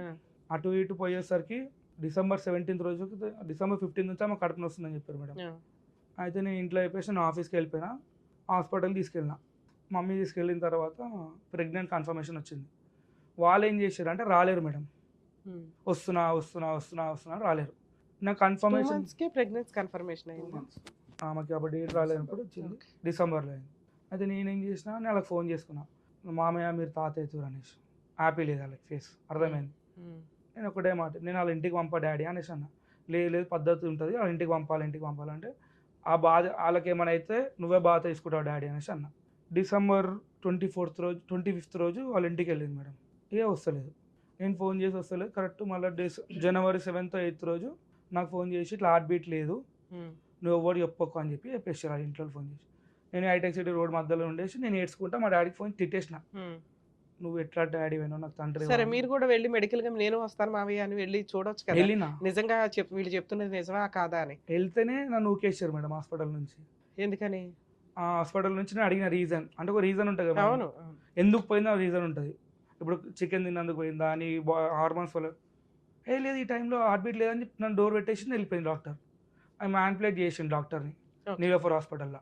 అటు ఇటు పోయేసరికి December 17th రోజు December 15th నుంచి ఆమె కడుపున వస్తుందని చెప్పారు మేడం. అయితే నేను ఇంట్లో అయిపోయి నేను ఆఫీస్కి వెళ్ళిపోయినా, హాస్పిటల్కి తీసుకెళ్ళినా. మమ్మీ తీసుకెళ్ళిన తర్వాత ప్రెగ్నెంట్ కన్ఫర్మేషన్ వచ్చింది. వాళ్ళు ఏం చేశారు అంటే రాలేరు మేడం, వస్తున్నా రాలేరు. నాకు కన్ఫర్మేషన్ ప్రెగ్నెన్సీ కన్ఫర్మేషన్ అయింది. ఆమెకి అప్పుడు డేట్ రాలేనప్పుడు వచ్చింది, డిసెంబర్లో అయింది. అయితే నేనేం చేసిన, నేను వాళ్ళకి ఫోన్ చేసుకున్నా, మామయ్య మీరు తాత అవుతారు అనేసి. హ్యాపీ లేదు వాళ్ళకి ఫేస్, అర్థమైంది. నేను ఒకటే మాట, నేను వాళ్ళ ఇంటికి పంపా డాడీ అనేసి అన్న. లేదు పద్ధతి ఉంటుంది, వాళ్ళ ఇంటికి పంపాలంటే ఆ బాధ వాళ్ళకి ఏమైనా అయితే నువ్వే బాధ తీసుకుంటావు డాడీ అనేసి అన్న. డిసెంబర్ 25th రోజు వాళ్ళ ఇంటికి వెళ్ళింది మేడం. వస్తలేదు, నేను ఫోన్ చేసి వస్తలేదు. కరెక్ట్ మళ్ళీ జనవరి 7th 8th రోజు నాకు ఫోన్ చేసి ఇట్లా హార్ట్ బీట్ లేదు, నువ్వు ఎవరు చెప్పకు అని చెప్పేసి వాళ్ళ ఇంట్లో ఫోన్ చేసి. నేను హైటెక్ సిటీ రోడ్ మధ్యలో ఉండేసి నేను ఏడ్చుకుంటా మా డాడీకి ఫోన్ తిట్టేసిన, నువ్వు ఎట్లా డాడీ అయినా నాకు తండ్రి. సరే మీరు కూడా వెళ్ళి మెడికల్ గా నేను వస్తాను మావయ్య అని వెళ్ళి చూడొచ్చు కదా, వెళ్ళినా నిజంగా వీళ్ళు చెప్తున్నది నిజమా కాదా అని. వెళ్తేనే నన్ను ఊకేసారు మేడం హాస్పిటల్ నుంచి. ఎందుకని? ఆ హాస్పిటల్ నుంచి నేను అడిగిన రీజన్, అంటే ఒక రీజన్ ఉంటుంది కదా, అవును ఎందుకు పోయిందో రీజన్ ఉంటుంది. ఇప్పుడు చికెన్ తిన్నందుకు పోయిందా అని, హార్మోన్స్ వల్ల. లేదు ఈ టైంలో హార్ట్ బీట్ లేదని చెప్పి నన్ను డోర్ పెట్టేసి వెళ్ళిపోయింది డాక్టర్. అది మ్యానిపులేట్ చేసిండు డాక్టర్ని నీలోఫర్ హాస్పిటల్లో.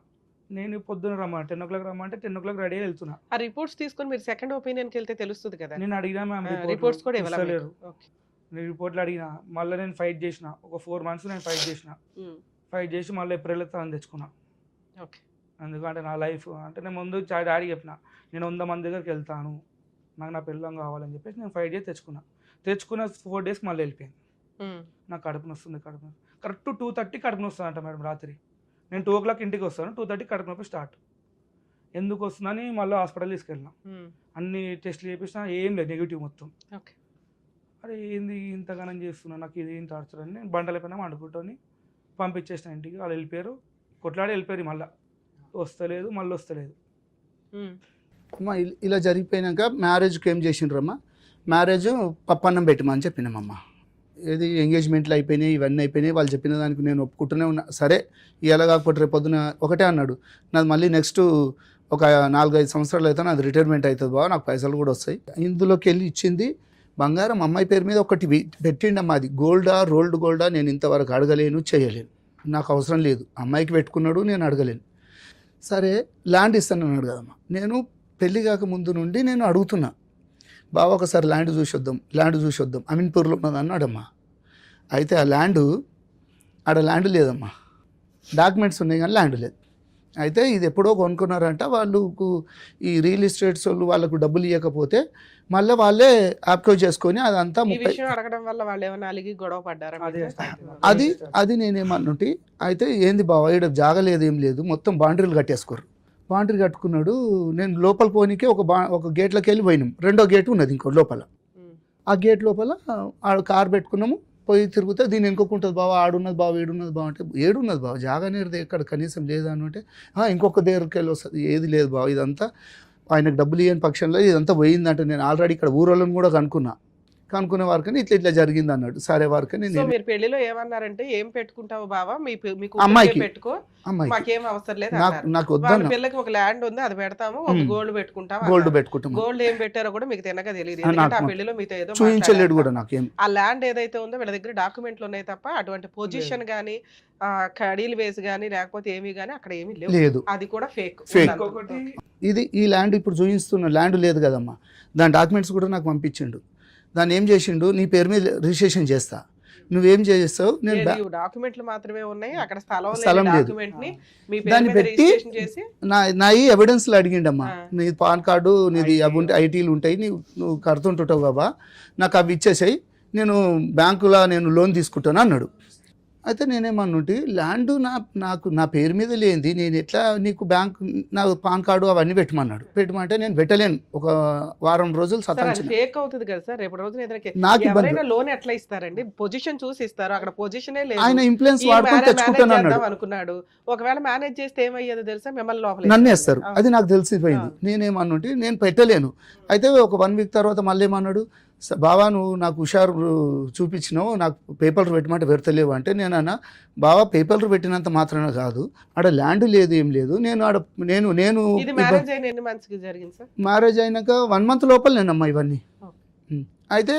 నేను పొద్దున్న రమ్మంటే 10 o'clock రమ్మంటే 10 o'clock రెడీ వెళ్తున్నా. ఆ రిపోర్ట్స్ తీసుకొని మీరు సెకండ్ ఒపీనియన్కి వెళ్తే తెలుస్తుంది కదా. నేను అడిగినా మ్యామ్, రిపోర్ట్స్ కూడా ఇవ్వలేరు. నేను రిపోర్ట్లు అడిగినా, మళ్ళీ నేను ఫైట్ చేసిన, ఒక 4 months నేను ఫైట్ చేసి మళ్ళీ ఏప్రిల్ తను తెచ్చుకున్నా. ఎందుకంటే నా లైఫ్ అంటే నేను ముందు డాడీ చెప్పిన, నేను 100 మంది దగ్గరికి వెళ్తాను, నాకు నా పిల్లం కావాలని చెప్పేసి నేను ఫైట్ చేసి తెచ్చుకున్న 4 days మళ్ళీ వెళ్ళిపోయింది. నాకు కడుపు నొస్తుంది. కరెక్ట్ 2:30 కడుపు నొస్తుంది అంట మేడం రాత్రి. నేను 2 o'clock ఇంటికి వస్తాను, 2:30 కడుపు నొప్పి స్టార్ట్. ఎందుకు వస్తుందని మళ్ళీ హాస్పిటల్ తీసుకెళ్ళినా, అన్ని టెస్ట్లు చేపించినా ఏం లేదు, నెగిటివ్ మొత్తం. అరే ఏంది ఇంతగానం చేస్తున్నా, నాకు ఇది ఏం టార్చర్ అని నేను బండలపైన వండుకుంటాని పంపించేసిన ఇంటికి. వాళ్ళు వెళ్ళిపోయారు, కొట్లాడి వెళ్ళిపోయారు. మళ్ళీ వస్తలేదు. అమ్మా ఇలా జరిగిపోయినాక మ్యారేజ్కి ఏం చేసిండ్రమ్మా, మ్యారేజ్ పప్పన్నం పెట్టమని చెప్పినామమ్మా. ఏది ఎంగేజ్మెంట్లు అయిపోయినాయి, ఇవన్నీ అయిపోయినాయి. వాళ్ళు చెప్పిన దానికి నేను ఒప్పుకుంటూనే ఉన్నా. సరే ఇలా కాకపోతే రేపు పొద్దున ఒకటే అన్నాడు, నాది మళ్ళీ నెక్స్ట్ ఒక 4-5 సంవత్సరాలు అయితే నాది రిటైర్మెంట్ అవుతుంది బావ, నాకు పైసలు కూడా వస్తాయి. ఇందులోకి వెళ్ళి ఇచ్చింది బంగారం అమ్మాయి పేరు మీద ఒకటి పెట్టిండమ్మా. అది గోల్డా రోల్డ్ గోల్డా నేను ఇంతవరకు అడగలేను, చేయలేను, నాకు అవసరం లేదు. అమ్మాయికి పెట్టుకున్నాడు, నేను అడగలేను. సరే ల్యాండ్ ఇస్తాను అన్నాడు కదమ్మా. నేను పెళ్ళి కాక ముందు నుండి నేను అడుగుతున్నా, బావ ఒకసారి ల్యాండ్ చూసి వద్దాం అమీన్పూర్లో ఉన్నది అన్నాడమ్మా. అయితే ఆ ఆడ ల్యాండ్ లేదమ్మా, డాక్యుమెంట్స్ ఉన్నాయి కానీ ల్యాండ్ లేదు. అయితే ఇది ఎప్పుడో కొనుక్కున్నారంట వాళ్ళకు, ఈ రియల్ ఎస్టేట్స్ వాళ్ళు వాళ్ళకు డబ్బులు ఇవ్వకపోతే మళ్ళీ వాళ్ళే ఆప్కో చేసుకొని అదంతా అడగడం వల్ల వాళ్ళు ఏమైనా అలిగి గొడవ పడ్డారు. అది నేనేమన్నుంటి. అయితే ఏంది బావ ఇక్కడ జాగలేదు ఏం లేదు, మొత్తం బాండరీలు కట్టేసుకోరు. బాండరీ కట్టుకున్నాడు. నేను లోపల పోనీకి ఒక గేట్లోకి వెళ్ళి పోయినాం. 2వ గేట్ ఉన్నది ఇంకో లోపల. ఆ గేట్ లోపల కార్ పెట్టుకున్నాము, పోయి తిరుగుతే దీన్ని ఎన్నుకుంటుంది బావ, ఆడున్నది బావ, ఏడున్నది బావ అంటే, ఏడున్నది బావ జాగా అనేది ఎక్కడ కనీసం లేదా అని అంటే, ఇంకొక దగ్గరికి వెళ్ళి వస్తుంది. ఏది లేదు బావ, ఇదంతా ఆయనకు డబ్బులు ఇవ్వని పక్షంలో ఇదంతా పోయిందంటే, నేను ఆల్రెడీ ఇక్కడ ఊరోళ్ళని కూడా కనుక్కునే వారికని ఇట్లా జరిగింది అన్నాడు. సరే వారికని మీరు పెళ్లిలో ఏమన్నారంటే, ఏం పెట్టుకుంటావు బావా, అమ్మాయికి పెట్టుకో, మాకేం అవసరం లేదు, నాకు వద్దు, పిల్లకి ఒక ల్యాండ్ ఉంది అది పెడతాము, గోల్డ్ పెట్టుకుంటాం. గోల్డ్ ఏం పెట్టారో కూడా మీకు తినగా తెలియదు, ఎందుకంటే ఆ పెళ్లిలో మీతో ఏదో చూపించలేడు కూడా నాకేం. ఆ ల్యాండ్ ఏదైతే ఉందో వీళ్ళ దగ్గర డాక్యుమెంట్లు ఉన్నాయి తప్ప అటువంటి పొజిషన్ గానీ కడీలు వేసి గానీ లేకపోతే ఏమి గానీ అక్కడ ఏమీ లేదు. అది కూడా ఫేక్. ఇది ఈ ల్యాండ్ ఇప్పుడు చూపిస్తున్న ల్యాండ్ లేదు కదమ్మా, దాని డాక్యుమెంట్స్ కూడా నాకు పంపించిండు. దాన్ని ఏం చేసిండు, నీ పేరు మీద రిజిస్ట్రేషన్ చేస్తా, నువ్వేం చేస్తావు, నేను డాక్యుమెంట్లు మాత్రమే ఉన్నాయి, అక్కడ స్థలం లేదు, దాన్ని పెట్టి నా ఈ ఎవిడెన్స్లు అడిగిండమ్మా. నీ పాన్ కార్డు నీది అవి ఉంటే ఐటీలు ఉంటాయి, నువ్వు కడుతుంటుంటావు బాబా, నాకు అవి ఇచ్చేసాయి, నేను బ్యాంకులో నేను లోన్ తీసుకుంటాను అన్నాడు. అయితే నేనేమన్నుంటి, ల్యాండ్ నాకు నా పేరు మీద లేనిది నేను ఎట్లా నీకు బ్యాంక్ నా పాన్ కార్డు అవన్నీ పెట్టమంటే నేను పెట్టలేను. ఒక వారం రోజులు ఫేక్ అవుతుంది కదా సార్. రేపు రోజున లోన్ ఎట్లా ఇస్తారండి, పొజిషన్ చూసి ఇస్తారు, అక్కడ పొజిషనే లేదు, ఆయన ఇన్ఫ్లుయెన్స్ వాడుకొని తెచ్చుకుంటాను అనుకున్నాడు. ఒకవేళ మేనేజ్ చేస్తే ఏమయ్యేదో తెలుసా, మిమ్మల్ని లోపల నన్ను వేస్తారు, అది నాకు తెలిసిపోయింది. నేనేమన్నుంటి, నేను పెట్టలేను. అయితే ఒక 1 week తర్వాత మళ్ళీ ఏమన్నాడు, బావా నువ్వు నాకు హుషారు చూపించినావు, నాకు పేపర్లు పెట్టమంటే పెడతలేవు అంటే, నేనన్నా బావా పేపర్లు పెట్టినంత మాత్రమే కాదు, ఆడ ల్యాండ్ లేదు ఏం లేదు, నేను మ్యారేజ్ అయినాక 1 month లోపల నేనమ్మా ఇవన్నీ. అయితే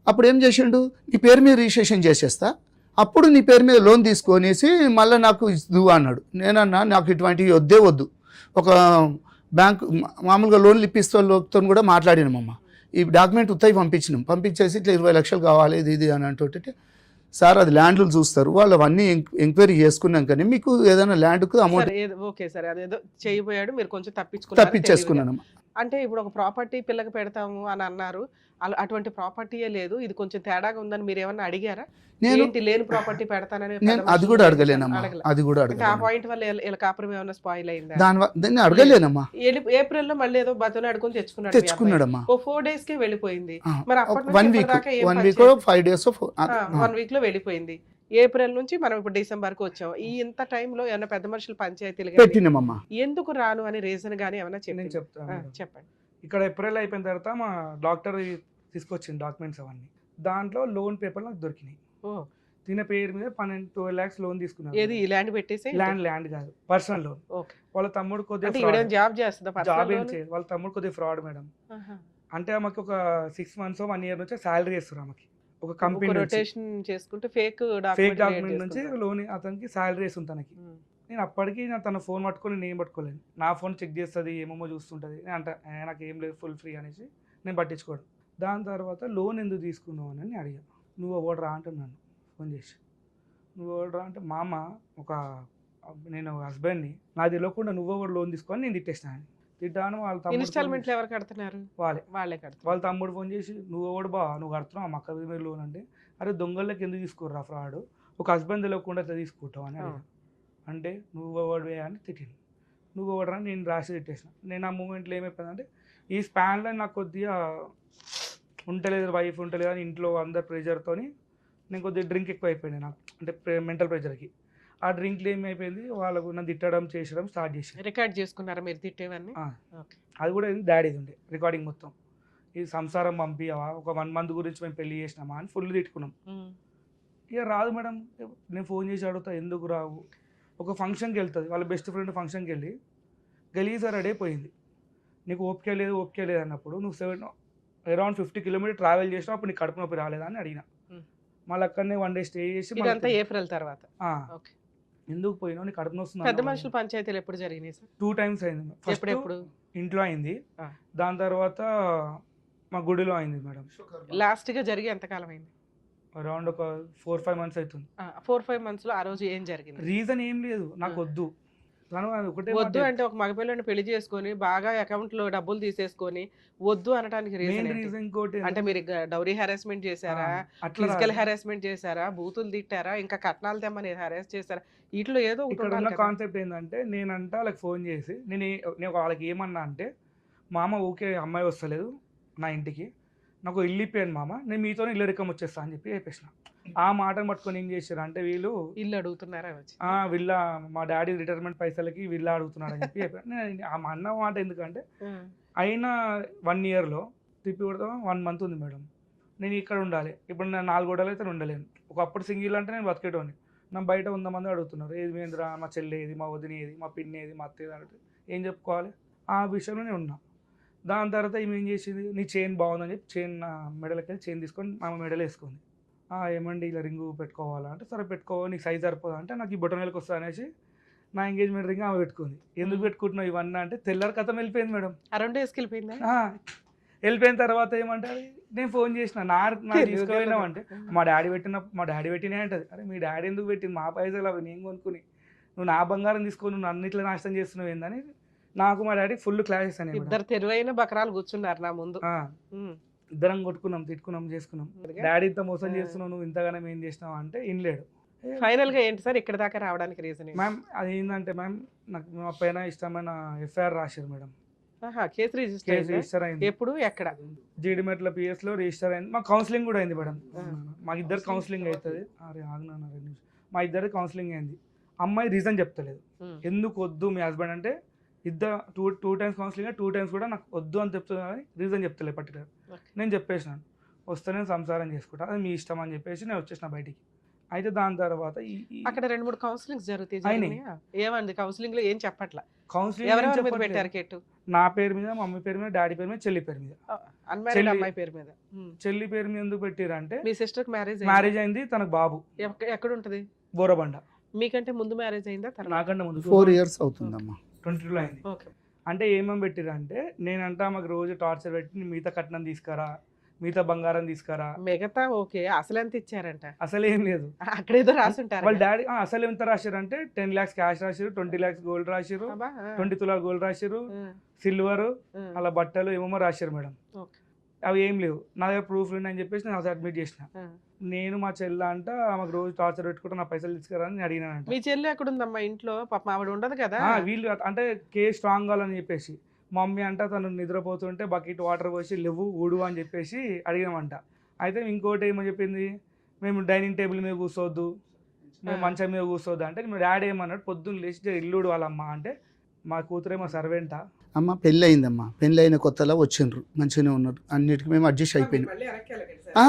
అప్పుడు ఏం చేసిండు, నీ పేరు మీద రిజిస్ట్రేషన్ చేసేస్తా, అప్పుడు నీ పేరు మీద లోన్ తీసుకొనేసి మళ్ళీ నాకు ఇద్దు అన్నాడు. నేనన్నా నాకు ఇటువంటివి వద్దు, ఒక బ్యాంక్ మామూలుగా లోన్లు ఇప్పిస్తోతో కూడా మాట్లాడినామమ్మ. ఈ డాక్యుమెంట్ ఉత్తయి పంపించేసి ఇట్లా 20 లక్షలు కావాలి ఇది అని అంటుంటే, సార్ అది ల్యాండ్లు చూస్తారు, వాళ్ళు అవన్నీ ఎంక్వైరీ చేసుకున్నాకనే మీకు ఏదైనా ల్యాండ్కు అమౌంట్ సరే, ఓకే సార్, అదేదో చేయబోయాడు, మీరు కొంచెం తప్పించుకున్నారు తప్పించేసుకున్నాను. అంటే ఇప్పుడు ఒక ప్రాపర్టీ పిల్లకి పెడతాము అని అన్నారు, అటువంటి ప్రాపర్టీయే లేదు, ఇది కొంచెం తేడాగా ఉందని మీరు ఏమన్నా అడిగారా? నేను ఏంటి లేని ప్రాపర్టీ పెడతానని నేను అది కూడా అడగలేనమ్మా, అది కూడా ఆ అడగలేను. పాయింట్ వల్ల వీళ్ళ కాపురం ఏమైనా స్పాయిల్ అయిందా? దాన్ని అడగలేనమ్మా. ఏప్రిల్ లో మళ్ళీ ఏదో బతులు అడుకొని తెచ్చుకున్నాడు మీ అబ్బాయి. తెచ్చుకున్నాడమ్మా. ఓ 4 days కే వెళ్ళిపోయింది. ఆ, మరి అప్పటి నుంచి 1 week ఇప్పటిదాకా ఏం 1 పని week చేయలేదు. 5 days 1 week లో వెళ్ళిపోయింది. ఏప్రిల్ నుంచి మనం ఇప్పుడు డిసెంబర్ కు వచ్చాం. ఈ ఇంత టైంలో ఏమైనా పెద్ద మనుషులు పంచాయతీలు గానీ పెట్టినామమ్మా. ఎందుకు రాను అని రీజన్ గానీ ఏమైనా నేను చెప్పి చెప్తాను. చెప్పండి. ఇక్కడ ఏప్రిల్ అయిపోయిన తర్వాత మా డాక్టర్ తీసుకొచ్చింది డాక్యుమెంట్స్ అవన్నీ. దాంట్లో లోన్ పేపర్ నాకు దొరికినాయి. ఓ, తిన పేరు మీద 12 lakhs లోన్ తీసుకున్నారు. ఏది ఈ ల్యాండ్ పెట్టేసి ల్యాండ్ కాదు, పర్సనల్ లోన్. ఓకే. వాళ్ళ తమ్ముడు అంటే కొద్దిగా ఈవిడ జాబ్ చేస్తుందా? జాబ్ ఏం చేయదు, వాళ్ళ తమ్ముడు కొద్దిగా ఫ్రాడ్ మేడం. అంటే ఆమెకి ఒక 6 months 1 year నుంచి శాలరీ ఇస్తారు ఆమెకి ఒక కంపెనీ రొటేషన్ చేసుకుంటే ఫేక్ ఫేక్ డాక్యుమెంట్ నుంచి లోన్ అతనికి శాలరీ ఇస్తుంది తనకి. నేను అప్పటికి తన ఫోన్ పట్టుకొని నేను పట్టుకోలేను, నా ఫోన్ చెక్ చేస్తుంది, ఏమేమో చూస్తుంటుంది. నేను అంటే నాకు ఏం లేదు, ఫుల్ ఫ్రీ అనేసి నేను పట్టించుకోడు. దాని తర్వాత లోన్ ఎందుకు తీసుకున్నావు అని అడిగా. నువ్వు ఎవడు రా అంటున్నాను ఫోన్ చేసి. నువ్వు ఎవడు రా అంటే మామ ఒక నేను హస్బెండ్ని, నాకు తెలియకుండా నువ్వు ఎవరు లోన్ తీసుకొని నేను తిట్టేసినాను. తిట్టాను. వాళ్ళ తమ్ముడు ఇన్స్టాల్మెంట్లు ఎవరు కడుతున్నారు? వాళ్ళే కడుతున్నారు. వాళ్ళ తమ్ముడు ఫోన్ చేసి నువ్వు ఎవడు బా నువ్వు కడుతున్నావు మా అక్క మీద లోన్ అంటే, అరే దొంగలకి ఎందుకు తీసుకోర్రా ఫ్రాడ్, ఒక హస్బెండ్ తెలియకుండా ఎట్లా తీసుకుంటావు అని అడిగా. అంటే నువ్వు ఎవడివే అని తిట్టింది. నువ్వు ఎవడరా నేను రాసి తిట్టేసిన. నేను ఆ మూమెంట్లో ఏమైపోయిందంటే ఈ స్పాన్లో నాకు కొద్దిగా ఉండలేదు, వైఫ్ ఉండలేదు అని ఇంట్లో అందరు ప్రెషర్తో నేను కొద్దిగా డ్రింక్ ఎక్కువ అయిపోయింది నాకు, అంటే మెంటల్ ప్రెషర్కి. ఆ డ్రింక్లో ఏమైపోయింది, వాళ్ళకు నన్ను తిట్టడం చేసడం స్టార్ట్ చేసి. రికార్డ్ చేసుకున్నారా మీరు తిట్టేవన్నీ? అది కూడా డాడీది ఉండే రికార్డింగ్ మొత్తం. ఇది సంసారం పంపియవా, ఒక 1 month గురించి మేము పెళ్లి చేసినామా అని ఫుల్ తిట్టుకున్నాం. ఇక రాదు మేడం, నేను ఫోన్ చేసి అడుగుతా ఎందుకు రావు. ఒక ఫంక్షన్కి వెళ్తుంది, వాళ్ళ బెస్ట్ ఫ్రెండ్ ఫంక్షన్కి వెళ్ళి గలీజా రెడీ అయిపోయింది. నీకు ఓపిక లేదు అన్నప్పుడు నువ్వు అరౌండ్ 50 kilometers ట్రావెల్ చేసినావు, అప్పుడు నీకు కడుపు నొప్పి రాలేదా అని అడిగిన. మళ్ళీ అక్కడనే 1 day స్టే చేసి ఇదంతా ఏప్రిల్ తర్వాత. ఎందుకు పోయినావు, నీకు కడుపు నొస్తుంది. పెద్ద మనుషుల పంచాయతీలు ఎప్పుడు జరిగినాయి సార్? 2 times అయింది. ఎప్పుడు? ఇంట్లో అయింది, దాని తర్వాత మా గుడిలో అయింది మేడం. లాస్ట్ గా జరిగి ఎంతకాలం అయింది? అరౌండ్ ఒక 4-5 months అవుతుంది. 4-5 months లో ఆ రోజు ఏం జరిగింది? రీజన్ ఏం లేదు, నాకు వద్దు. వద్దు అంటే ఒక మగపిల్లని పెళ్లి చేసుకొని బాగా అకౌంట్ లో డబ్బులు తీసేసుకొని వద్దు అనడానికి రీజన్ అంటే మీరు డౌరీ హెరాస్మెంట్ చేశారా, ఫిజికల్ హెరాస్మెంట్ చేశారా, బూతులు తిట్టారా, ఇంకా కట్నాలు తెమ్మని హెరాస్ చేశారా? వీటిలో ఏదో ఇక్కడ కాన్సెప్ట్ ఏంటంటే నేనంట వాళ్ళకి ఫోన్ చేసి నేను వాళ్ళకి ఏమన్నా అంటే, మామ ఊకే అమ్మాయి వస్తలేదు నా ఇంటికి, నాకు ఇల్లు ఇప్పాను మామ, నేను మీతో ఇల్లు రికమ్ వచ్చేస్తా అని చెప్పి చెప్పేసిన. ఆ మాటను పట్టుకొని ఏం చేశారు అంటే వీళ్ళు ఇల్లు అడుగుతున్నారా, వీళ్ళ మా డాడీ రిటైర్మెంట్ పైసలకి వీళ్ళ అడుగుతున్నాడు అని చెప్పి చెప్పాను. నేను ఆ అన్న మాట ఎందుకంటే అయినా 1 yearలో తిప్పి కొడతాం 1 month ఉంది మేడం, నేను ఇక్కడ ఉండాలి. ఇప్పుడు నేను 4 గోడలు అయితే ఉండలేను. ఒకప్పుడు సింగిల్ అంటే నేను బతికేటోని, నా బయట 100 మంది అడుగుతున్నారు ఏది మేంద్రా, మా చెల్లి ఏది, మా వదిన ఏది, మా పిన్ని ఏది, మా అత్త ఏది అంటే ఏం చెప్పుకోవాలి. ఆ విషయంలో నేను ఉన్నా. దాని తర్వాత ఈమె ఏం చేసింది, నీ చైన్ బాగుందని చెప్పి చైన్ మెడలకి వెళ్ళి చైన్ తీసుకొని మా మెడలు వేసుకుంది. ఏమండి ఇలా రింగు పెట్టుకోవాలా అంటే, సరే పెట్టుకో, నీకు సైజ్ సరిపోదా అంటే, నాకు ఈ బొటనవేలుకి వస్తా అనేసి నా ఎంగేజ్మెంట్ రింగ్ ఆమె పెట్టుకుంది. ఎందుకు పెట్టుకుంటున్నావు ఇవన్నీ అంటే, తెల్లారి కథం వెళ్ళిపోయింది మేడం. అరౌండ్ డేస్కి వెళ్ళిపోయింది. వెళ్ళిపోయిన తర్వాత ఏమంటారు, నేను ఫోన్ చేసిన నా తీసుకుపోయినామంటే మా డాడీ పెట్టినా అంటది. అరే మీ డాడీ ఎందుకు పెట్టింది, మా పైసలు అవి నేను కొనుక్కుని, నువ్వు నా బంగారం తీసుకొని నువ్వు అన్నిట్లో నాశనం చేస్తున్నావు ఏందని నాకు మా డాడీ ఫుల్ క్లాసెస్ అని. ఇద్దరు తెరువైన బకరాలు కూర్చున్నారు నా ముందు. ఇద్దరం కొట్టుకున్నాం, తిట్టుకున్నాం, చేసుకున్నాం. డాడీ ఇంత మోసం చేస్తున్నావు, నువ్వు ఇంతగానం ఏం చేసినావు అంటే ఇన్లేడు. ఫైనల్ గా ఏంటి సార్ ఇక్కడ దాకా రావడానికి రీజన్? మ్యామ్ అది ఏంటంటే మ్యామ్, నాకు మా పైన ఇష్టమైన FIR రాశారు మేడం. కేసు రిజిస్టర్ అయింది. ఎప్పుడు ఎక్కడ? జీడిమెట్ల PS లో రిజిస్టర్ అయింది. మా కౌన్సిలింగ్ కూడా అయింది మేడం. మాకు ఇద్దరు కౌన్సిలింగ్ అవుతుంది. అరే ఆగునా, మా ఇద్దరు కౌన్సిలింగ్ అయింది. అమ్మాయి రీజన్ చెప్తలేదు ఎందుకు వద్దు మీ హస్బెండ్ అంటే. ఇద్దరు టూ టైమ్స్ కౌన్సిలింగ్, 2 times కూడా నాకు వద్దు అని చెప్తున్నా కానీ రీజన్ చెప్తలేదు పర్టికులర్. నేను చెప్పేసినాను వస్తే నేను సంసారం చేసుకుంటా, అది మీ ఇష్టం అని చెప్పేసి నేను వచ్చేసిన బయటికి. అయితే దాని తర్వాత అక్కడ 2-3 కౌన్సిలింగ్స్ జరుగుతాయి. ఏమంది కౌన్సిలింగ్ లో ఏం చెప్పట్లా? కౌన్సిలింగ్ పెట్టారు కేటు? నా పేరు మీద, మమ్మీ పేరు మీద, డాడీ పేరు మీద, చెల్లి పేరు మీద. అన్మ్యారీడ్ అమ్మాయి పేరు మీద. చెల్లి పేరు మీద ఎందుకు పెట్టారంటే, మీ సిస్టర్ మ్యారేజ్ అయింది, తనకు బాబు. ఎక్కడ ఉంటది? బోరబండ. మీకంటే ముందు మ్యారేజ్ అయిందా? నాకంటే ముందు 4 years అవుతుందమ్మా. 22 అయింది. అంటే ఏమేమి పెట్టిరంటే, నేనంట మాకు రోజు టార్చర్ పెట్టి మిగతా కట్నం తీసుకురా, మిగతా బంగారం తీసుకురా. మిగతా ఓకే, అసలు ఎంత ఇచ్చారంట? అసలు ఏం లేదు. అక్కడేదో రాసుంటారు వాళ్ళ డాడీ అసలు ఎంత రాశారు అంటే 10 lakhs క్యాష్ రాశారు, 20 lakhs గోల్డ్ రాశారు, 20 తులాల గోల్డ్ రాశారు, సిల్వర్ అలా బట్టలు ఏమేమో రాశారు మేడం. అవి ఏం లేవు. నా దగ్గర ప్రూఫ్ ఉన్నాయని చెప్పేసి నేను సబ్మిట్ చేసిన. నేను మా చెల్ల అంట ఆమెకు రోజు టార్చర్ పెట్టుకుంటే నా పైసలు తీసుకురా అని అడిగినానంట. మీ చెల్లి ఎక్కడ ఉందమ్మా ఇంట్లో? పాపం ఆవిడ ఉండదు కదా. వీళ్ళు అంటే కేసు స్ట్రాంగ్ కావాలని చెప్పేసి మమ్మీ అంట తను నిద్రపోతుంటే బకెట్ వాటర్ పోసి లేవు ఊడు అని చెప్పేసి అడిగినామంట. అయితే ఇంకోటి ఏమో చెప్పింది, మేము డైనింగ్ టేబుల్ మీద కూర్చోవద్దు, మేము మంచం మీద కూర్చోవద్దు అంటే మీ డాడీ ఏమన్నాడు, పొద్దున్న లేచి ఇల్లుడు వాళ్ళమ్మ అంటే మా కూతురే మా సర్వెంటా. అమ్మ పెళ్ళి అయిందమ్మా, పెళ్ళి అయిన కొత్తలో వచ్చిండ్రు, మంచిగానే ఉన్నారు, అన్నిటికీ మేము అడ్జస్ట్ అయిపోయినాం.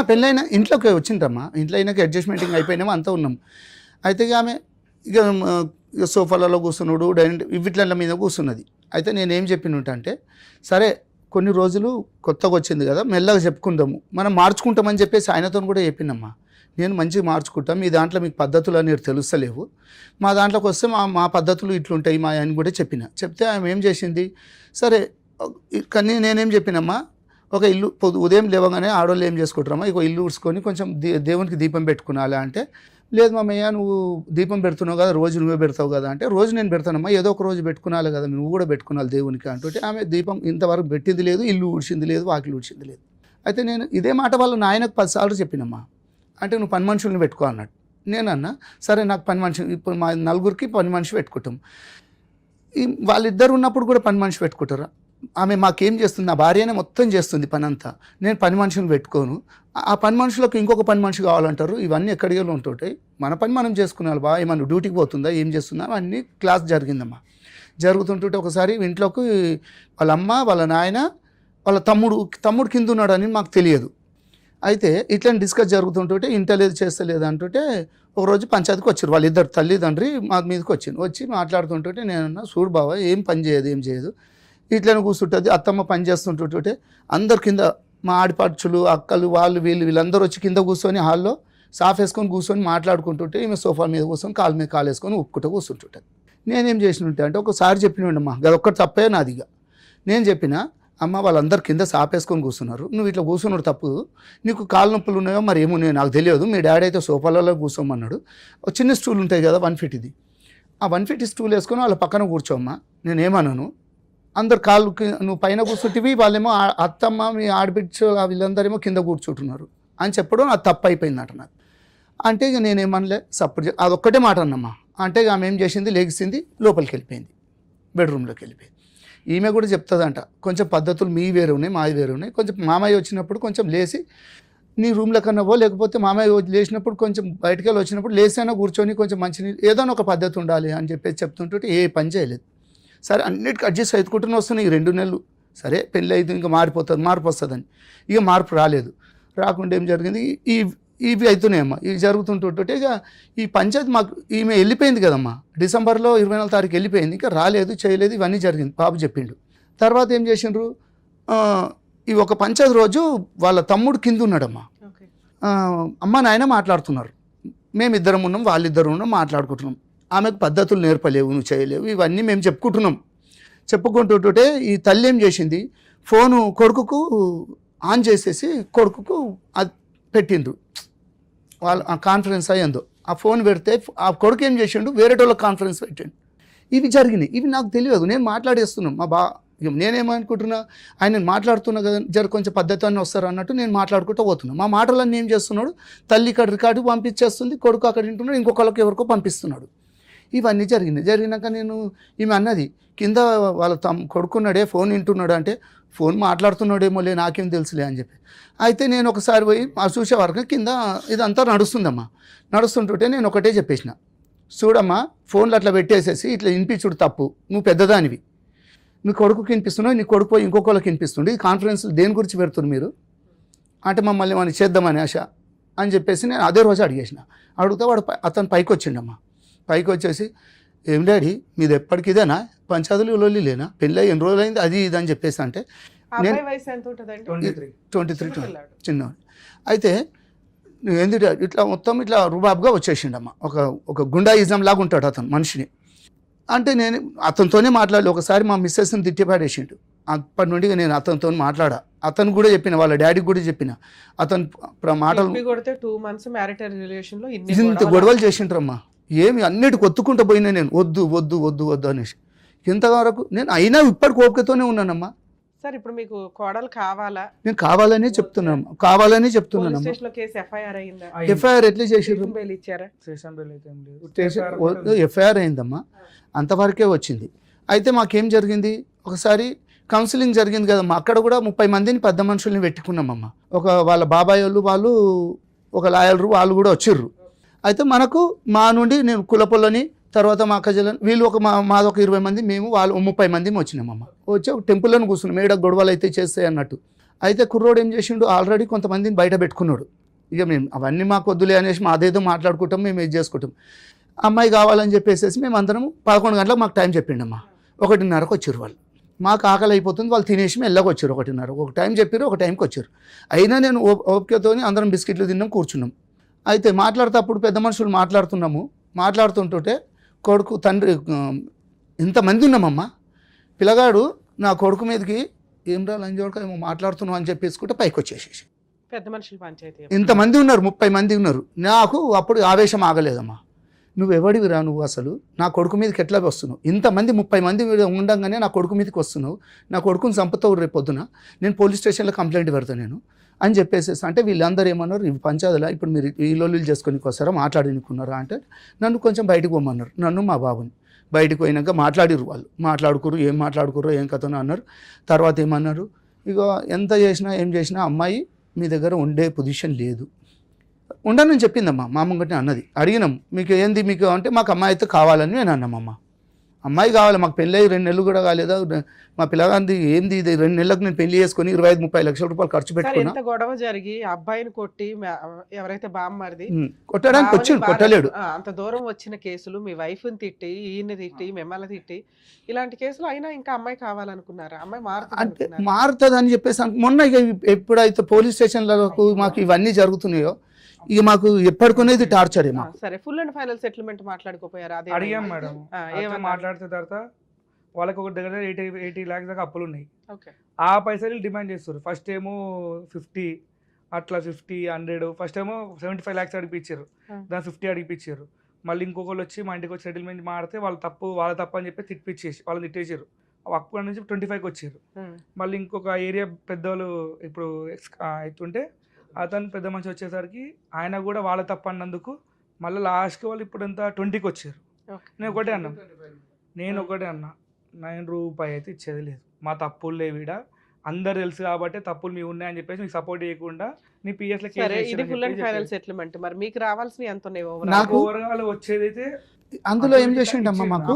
పెళ్ళైనా ఇంట్లోకి వచ్చిండ్రమ్మా, ఇంట్లో అయినాక అడ్జస్ట్మెంటింగ్ అయిపోయినామో అంతా ఉన్నాం. అయితే ఇక ఆమె ఇక సోఫాలలో కూర్చున్నాడు, డైనింగ్ వీటిల మీద కూర్చున్నది. అయితే నేనేం చెప్పినట్టు అంటే, సరే కొన్ని రోజులు కొత్తగా వచ్చింది కదా మెల్లగా చెప్పుకుందాము, మనం మార్చుకుంటామని చెప్పేసి ఆయనతో కూడా చెప్పినమ్మా, నేను మంచిగా మార్చుకుంటాం, మీ దాంట్లో మీకు పద్ధతులు అనేవి తెలుస్తలేవు, మా దాంట్లోకి వస్తే మా పద్ధతులు ఇట్లుంటాయి మా అని కూడా చెప్తే ఆమె ఏం చేసింది, సరే కానీ నేనేం చెప్పినమ్మా, ఒక ఇల్లు ఉదయం లేవగానే ఆడవాళ్ళు ఏం చేసుకుంటారమ్మా, ఇక ఇల్లు ఊడ్చుకొని కొంచెం దేవునికి దీపం పెట్టుకునాలా అంటే, లేదు మామయ్య నువ్వు దీపం పెడుతున్నావు కదా, రోజు నువ్వే పెడతావు కదా అంటే, రోజు నేను పెడతానమ్మా, ఏదో ఒక రోజు పెట్టుకునాలి కదా, నువ్వు కూడా పెట్టుకున్నాను దేవునికి అంటుంటే, ఆమె దీపం ఇంతవరకు పెట్టింది లేదు, ఇల్లు ఊడ్చింది లేదు, వాకిలు ఊడ్చింది లేదు. అయితే నేను ఇదే మాట వాళ్ళ నాయనకు 10 సార్లు చెప్పినమ్మా, అంటే నువ్వు పని మనుషుల్ని పెట్టుకో అన్నాడు. నేనన్నా సరే నాకు పని మనిషి, ఇప్పుడు మా నలుగురికి పని మనిషి పెట్టుకుంటాం, వాళ్ళిద్దరు ఉన్నప్పుడు కూడా పని మనిషి పెట్టుకుంటారా, ఆమె మాకేం చేస్తుంది, నా భార్యనే మొత్తం చేస్తుంది పని అంతా, నేను పని మనిషిని పెట్టుకోను, ఆ పని మనుషులకు ఇంకొక పని మనిషి కావాలంటారు, ఇవన్నీ ఎక్కడికి ఉంటుంటాయి, మన పని మనం చేసుకున్నాను బా, ఏమన్నా డ్యూటీకి పోతుందా, ఏం చేస్తుందా, అన్నీ క్లాస్ జరిగిందమ్మా. జరుగుతుంటుంటే ఒకసారి ఇంట్లోకి వాళ్ళ అమ్మ వాళ్ళ నాయన వాళ్ళ తమ్ముడు కింద ఉన్నాడని మాకు తెలియదు. అయితే ఇట్లా డిస్కస్ జరుగుతుంటుంటే ఇంటలేదు చేస్తలేదు అంటుంటే ఒకరోజు పంచాయతీకి వచ్చారు వాళ్ళిద్దరు తల్లిదండ్రి మా మీదకి వచ్చి మాట్లాడుతుంటుంటే నేనన్నా, చూడు బావ ఏం పని చేయదు ఏం చేయదు, ఇట్లనే కూర్చుంటుంది, అత్తమ్మ పని చేస్తుంటుంటే అందరు కింద మా ఆడిపడుచులు అక్కలు వాళ్ళు వీళ్ళందరూ వచ్చి కింద కూర్చొని హాల్లో సాఫ్ వేసుకొని కూర్చొని మాట్లాడుకుంటుంటే ఈమె సోఫా మీద కూర్చొని కాలు మీద కాలు వేసుకొని ఉప్పుకుంటూ కూర్చుంటుంటుంది. నేనేం చేసినట్టే అంటే ఒకసారి చెప్పినండమ్మా, అదొక్కటి తప్పే నాదిగా, నేను చెప్పిన అమ్మ వాళ్ళందరు కింద సాపేసుకొని కూర్చున్నారు, నువ్వు ఇట్లా కూర్చున్నాడు తప్పు, నీకు కాలు నొప్పులు ఉన్నాయో మరి ఏమున్నాయో నాకు తెలియదు, మీ డాడీ అయితే సోఫాలలో కూర్చోమన్నాడు, ఒక చిన్న స్టూల్ ఉంటాయి కదా 150ది, ఆ 150 స్టూల్ వేసుకొని వాళ్ళ పక్కన కూర్చోమ్మా, నేనేమన్నాను, అందరు కాళ్ళకి నువ్వు పైన కూర్చుంటివి, వాళ్ళేమో అత్తమ్మ మీ ఆడబిడ్చు వీళ్ళందరేమో కింద కూర్చుంటున్నారు అని చెప్పడం అది తప్పు అయిపోయిందట నాకు. అంటే ఇక నేనేమనలే సపోర్ట్, అదొక్కటే మాట అన్నమ్మా. అంటే ఇక ఆమె ఏం చేసింది, లెగిసింది లోపలికి వెళ్ళిపోయింది, బెడ్రూమ్లోకి వెళ్ళిపోయింది. ఈమె కూడా చెప్తుందంట, కొంచెం పద్ధతులు మీ వేరే ఉన్నాయి మాది వేరే ఉన్నాయి, కొంచెం మామయ్య వచ్చినప్పుడు కొంచెం లేచి నీ రూమ్లో కన్నా పో, లేకపోతే మామయ్య లేచినప్పుడు కొంచెం బయటకు వెళ్ళి వచ్చినప్పుడు లేసైనా కూర్చొని కొంచెం మంచినీళ్ళు ఏదైనా ఒక పద్ధతి ఉండాలి అని చెప్పేసి చెప్తుంటే ఏ పని చేయలేదు. సరే అన్నిటికీ అడ్జస్ట్ అవుతుకుంటూనే వస్తున్నాయి 2 నెలలు. సరే పెళ్ళి అయితే ఇంకా మార్పు వస్తుందని ఇక మార్పు రాలేదు. రాకుండా ఏం జరిగింది, ఇవి అవుతున్నాయమ్మా, ఇవి జరుగుతుంటుంటే ఇక ఈ పంచాయతీ మాకు ఈమె వెళ్ళిపోయింది కదమ్మా, డిసెంబర్లో 24వ తారీఖు వెళ్ళిపోయింది, ఇంకా రాలేదు చేయలేదు, ఇవన్నీ జరిగింది. బాబు చెప్పిండు. తర్వాత ఏం చేసిండ్రు, ఈ ఒక పంచాయతీ రోజు వాళ్ళ తమ్ముడు కింద ఉన్నాడమ్మా, అమ్మ నాయన మాట్లాడుతున్నారు, మేమిద్దరం ఉన్నాం వాళ్ళిద్దరు ఉన్నాం మాట్లాడుకుంటున్నాం, ఆమెకు పద్ధతులు నేర్పలేవు నువ్వు చేయలేవు ఇవన్నీ మేము చెప్పుకుంటుంటే ఈ తల్లి ఏం చేసింది, ఫోను కొడుకుకు ఆన్ చేసేసి కొడుకుకు అది పెట్టిండ్రు, వాళ్ళు ఆ కాన్ఫరెన్స్ అయ్యిందో ఆ ఫోన్ పెడితే ఆ కొడుకు ఏం చేసిండు, వేరే వాళ్ళకి కాన్ఫరెన్స్ పెట్టిండు. ఇవి జరిగినాయి, ఇవి నాకు తెలియదు, నేను మాట్లాడేస్తున్నాను నేనేమనుకుంటున్నా, ఆయన మాట్లాడుతున్నా కదా కొంచెం పద్ధతి అన్నీ వస్తారు అన్నట్టు నేను మాట్లాడుకుంటూ పోతున్నాను. మా మాటలన్నీ ఏం చేస్తున్నాడు, తల్లి ఇక్కడ రికార్డు పంపించేస్తుంది, కొడుకు అక్కడ వింటున్నాడు, ఇంకొకళ్ళకి ఎవరికో పంపిస్తున్నాడు. ఇవన్నీ జరిగినాక నేను ఈమె అన్నది, కింద వాళ్ళ కొడుకున్నాడే ఫోన్ వింటున్నాడు అంటే, ఫోన్ మాట్లాడుతున్నాడేమోలే నాకేం తెలుసులే అని చెప్పి. అయితే నేను ఒకసారి పోయి చూసే వరకు కింద ఇదంతా నడుస్తుంటుంటే నేను ఒకటే చెప్పేసిన, చూడమ్మా ఫోన్లు అట్లా పెట్టేసేసి ఇట్లా వినిపించుడు తప్పు, నువ్వు పెద్దదానివి, నీ కొడుకుకి వినిపిస్తున్నావు, నీ కొడుకు పోయి ఇంకొకళ్ళకి వినిపిస్తుండే, ఈ కాన్ఫరెన్స్లు దేని గురించి పెడుతున్నారు మీరు అంటే, మమ్మల్ని మనం చేద్దామని ఆశ అని చెప్పేసి నేను అదే రోజు అడిగితే అతను పైకి వచ్చిండమ్మా. పైకి వచ్చేసి, ఏం డాడీ మీది ఎప్పటికి ఇదేనా, పంచాయతీలు లొల్లి లేనా, పెళ్ళి ఎన్ని రోజులు అయింది అది ఇది అని చెప్పేసి అంటే, నేను 23 చిన్నవాడు. అయితే ఏంది ఇట్లా మొత్తం ఇట్లా రుబాబ్గా వచ్చేసిండమ్మా, ఒక గుండాయిజం లాగా ఉంటాడు అతను మనిషిని. అంటే నేను అతనితోనే మాట్లాడలే, ఒకసారి మా మిస్సెస్ని తిట్టిపాడేసిండు, అప్పటి నుండి నేను అతనితో మాట్లాడా. అతను కూడా చెప్పిన, వాళ్ళ డాడీకి కూడా చెప్పిన. అతను మాటలు చెప్పి కొడితే 2 months మ్యారిటల్ రిలేషన్ లో ఇంత గొడవలు చేసింటారమ్మా. ఏమి అన్నిటి కొత్తుకుంటూ పోయినా నేను వద్దు వద్దు వద్దు వద్దు అనేసి. ఇంతవరకు నేను అయినా ఇప్పటికి ఓపికతోనే ఉన్నానమ్మా. సార్ ఇప్పుడు మీకు కోడలు కావాలా? నేను కావాలని చెప్తున్నాను, కావాలని చెప్తున్నానమ్మా. స్టేషన్ లో కేసు ఎఫ్ఐఆర్ అయిందా? ఎఫ్ఐఆర్ ఎట్లా చేసిర్రు? బెయిల్ ఇచ్చారా? స్టేషన్ బెయిల్ అయితే ఏం లేదు. ఎఫ్ఐఆర్ అయిందమ్మా, అంతవరకే వచ్చింది. అయితే మాకేం జరిగింది, ఒకసారి కౌన్సిలింగ్ జరిగింది కదమ్మా, అక్కడ కూడా 30 మందిని పెద్ద మనుషుల్ని పెట్టుకున్నామమ్మా. ఒక వాళ్ళ బాబాయ్ వాళ్ళు ఒక లాయర్లు వాళ్ళు కూడా వచ్చిర్రు. అయితే మనకు మా నుండి నేను కులపొల్లని, తర్వాత మా అక్కజలని, వీళ్ళు మాది ఒక 20 మంది, మేము వాళ్ళు 30 మంది వచ్చినామమ్మ. వచ్చి ఒక టెంపుల్లోని కూర్చున్నాం, ఏడ గొడవలు అయితే చేస్తాయి అన్నట్టు. అయితే కుర్రోడు ఏం చేసిండు, ఆల్రెడీ కొంతమందిని బయట పెట్టుకున్నాడు. ఇక మేము అవన్నీ మాకు వద్దులే అనేసి మాదేదో మాట్లాడుకుంటాం, మేము ఇది చేసుకుంటాం. అమ్మాయి కావాలని చెప్పేసి మేము అందరం 11 గంటలకు మాకు టైం చెప్పిండమ్మా. 1:30కు వచ్చారు వాళ్ళు. మాకు ఆకలి అయిపోతుంది, వాళ్ళు తినేసి మెల్లగా వచ్చారు. 1:30 ఒక టైం చెప్పారు, ఒక టైంకి వచ్చారు. అయినా నేను ఓపికతో అందరం బిస్కెట్లు తిన్నాం, కూర్చున్నాం. అయితే మాట్లాడుతూ పెద్ద మనుషులు మాట్లాడుతుంటుంటే కొడుకు తండ్రి ఇంతమంది ఉన్నామమ్మా. పిల్లగాడు నా కొడుకు మీదకి ఏం రా లంజోడక ఏమో మాట్లాడుతున్నావు అని చెప్పేసుకుంటే పైకి వచ్చేసేసి. పెద్ద మనుషులు పంచాయతీ ఇంతమంది ఉన్నారు, 30 మంది ఉన్నారు. నాకు అప్పుడు ఆవేశం ఆగలేదమ్మా. నువ్వు ఎవడివిరా నువ్వు, అసలు నా కొడుకు మీదకి ఎట్లా వస్తున్నావు? ఇంతమంది 30 మంది ఉండగానే నా కొడుకు మీదకి వస్తున్నావు, నా కొడుకుని చంపుతావు రేపు పొద్దున, నేను పోలీస్ స్టేషన్లో కంప్లైంట్ పెడతాను నేను అని చెప్పేసి. అంటే వీళ్ళందరూ ఏమన్నారు, ఇవి పంచాయతీలా ఇప్పుడు మీరు ఈ లొల్లులు చేసుకొని వస్తారా, మాట్లాడినుకున్నారా అంటే నన్ను కొంచెం బయటకు పోమన్నారు. నన్ను మా బాబుని బయటకు పోయినాక మాట్లాడిరు, వాళ్ళు మాట్లాడుకురు, ఏం మాట్లాడుకుర్రో ఏం కథనో అన్నారు. తర్వాత ఏమన్నారు, ఇక ఎంత చేసినా ఏం చేసినా అమ్మాయి మీ దగ్గర ఉండే పొజిషన్ లేదు, ఉండనని చెప్పిందమ్మా. మా ముంగటే అన్నది. అడిగినాం మీకు ఏంది మీకు అంటే, మాకు అమ్మాయి అయితే కావాలని నేను అన్నామమ్మా. అమ్మాయి కావాలి, మాకు పెళ్ళి 2 నెలలు కూడా కాలేదా, మా పిల్లగాంది ఏంది ఇది, 2 నెలలకు నేను పెళ్లి చేసుకుని 25-30 లక్షల రూపాయలు ఖర్చు పెట్టుకున్నా. ఎంత గొడవ జరిగి అబ్బాయిని కొట్టి ఎవరైతే బామ్మరిది కొట్టడానికి వచ్చిండు, కొట్టలేడు. అంత దూరం వచ్చిన కేసులు, మీ వైఫ్ ని తిట్టి, ఈయన్ని తిట్టి, మిమ్మల్ని తిట్టి, ఇలాంటి కేసులు అయినా ఇంకా అమ్మాయి కావాలనుకున్నారా? అమ్మాయి మారుతుంది అని చెప్పేసి మొన్న ఎప్పుడైతే పోలీస్ స్టేషన్లకు మాకు ఇవన్నీ జరుగుతున్నాయో, ఇక మాకు ఎప్పటికొనేది టార్చర్ ఏమో. సరే, ఫుల్ అండ్ ఫైనల్ సెటిల్మెంట్ మాట్లాడుకోపోయారా? అడిగాం మేడం, మాట్లాడితే తర్వాత వాళ్ళకి ఒక దగ్గర 80 lakhs దాకా అప్పులు ఉన్నాయి. ఆ పైసలు డిమాండ్ చేస్తారు. ఫస్ట్ ఏమో 50, అట్లా 50, 100, ఫస్ట్ ఏమో 75 lakhs అడిపించారు, దాని 50 అడిపించారు. మళ్ళీ ఇంకొకళ్ళు వచ్చి మా ఇంటికి వచ్చి సెటిల్మెంట్ మాడితే వాళ్ళ తప్పు అని చెప్పి తిట్టిపించేసి వాళ్ళని తిట్టేసారు. అక్కడ నుంచి 25కి వచ్చారు. మళ్ళీ ఇంకొక ఏరియా పెద్దవాళ్ళు ఇప్పుడు అవుతుంటే అతను పెద్ద మనిషి వచ్చేసరికి ఆయన కూడా వాళ్ళ తప్పు అన్నందుకు మళ్ళీ లాస్ట్కి వాళ్ళు ఇప్పుడు ఎంత 20కి వచ్చారు. నేను ఒకటే అన్నా 9 రూపాయి అయితే ఇచ్చేది లేదు, మా తప్పులు లేవిడ, అందరు తెలుసు కాబట్టి తప్పులు మీ ఉన్నాయని చెప్పేసి మీకు సపోర్ట్ చేయకుండా నీ PS లో సెటిల్మెంట్. మరి మీకు రావాల్సిన ఎంత ఉన్నాయి? నాకు ఓవరాల్ వచ్చేదైతే అందులో ఏం చేసిండమ్మా, మాకు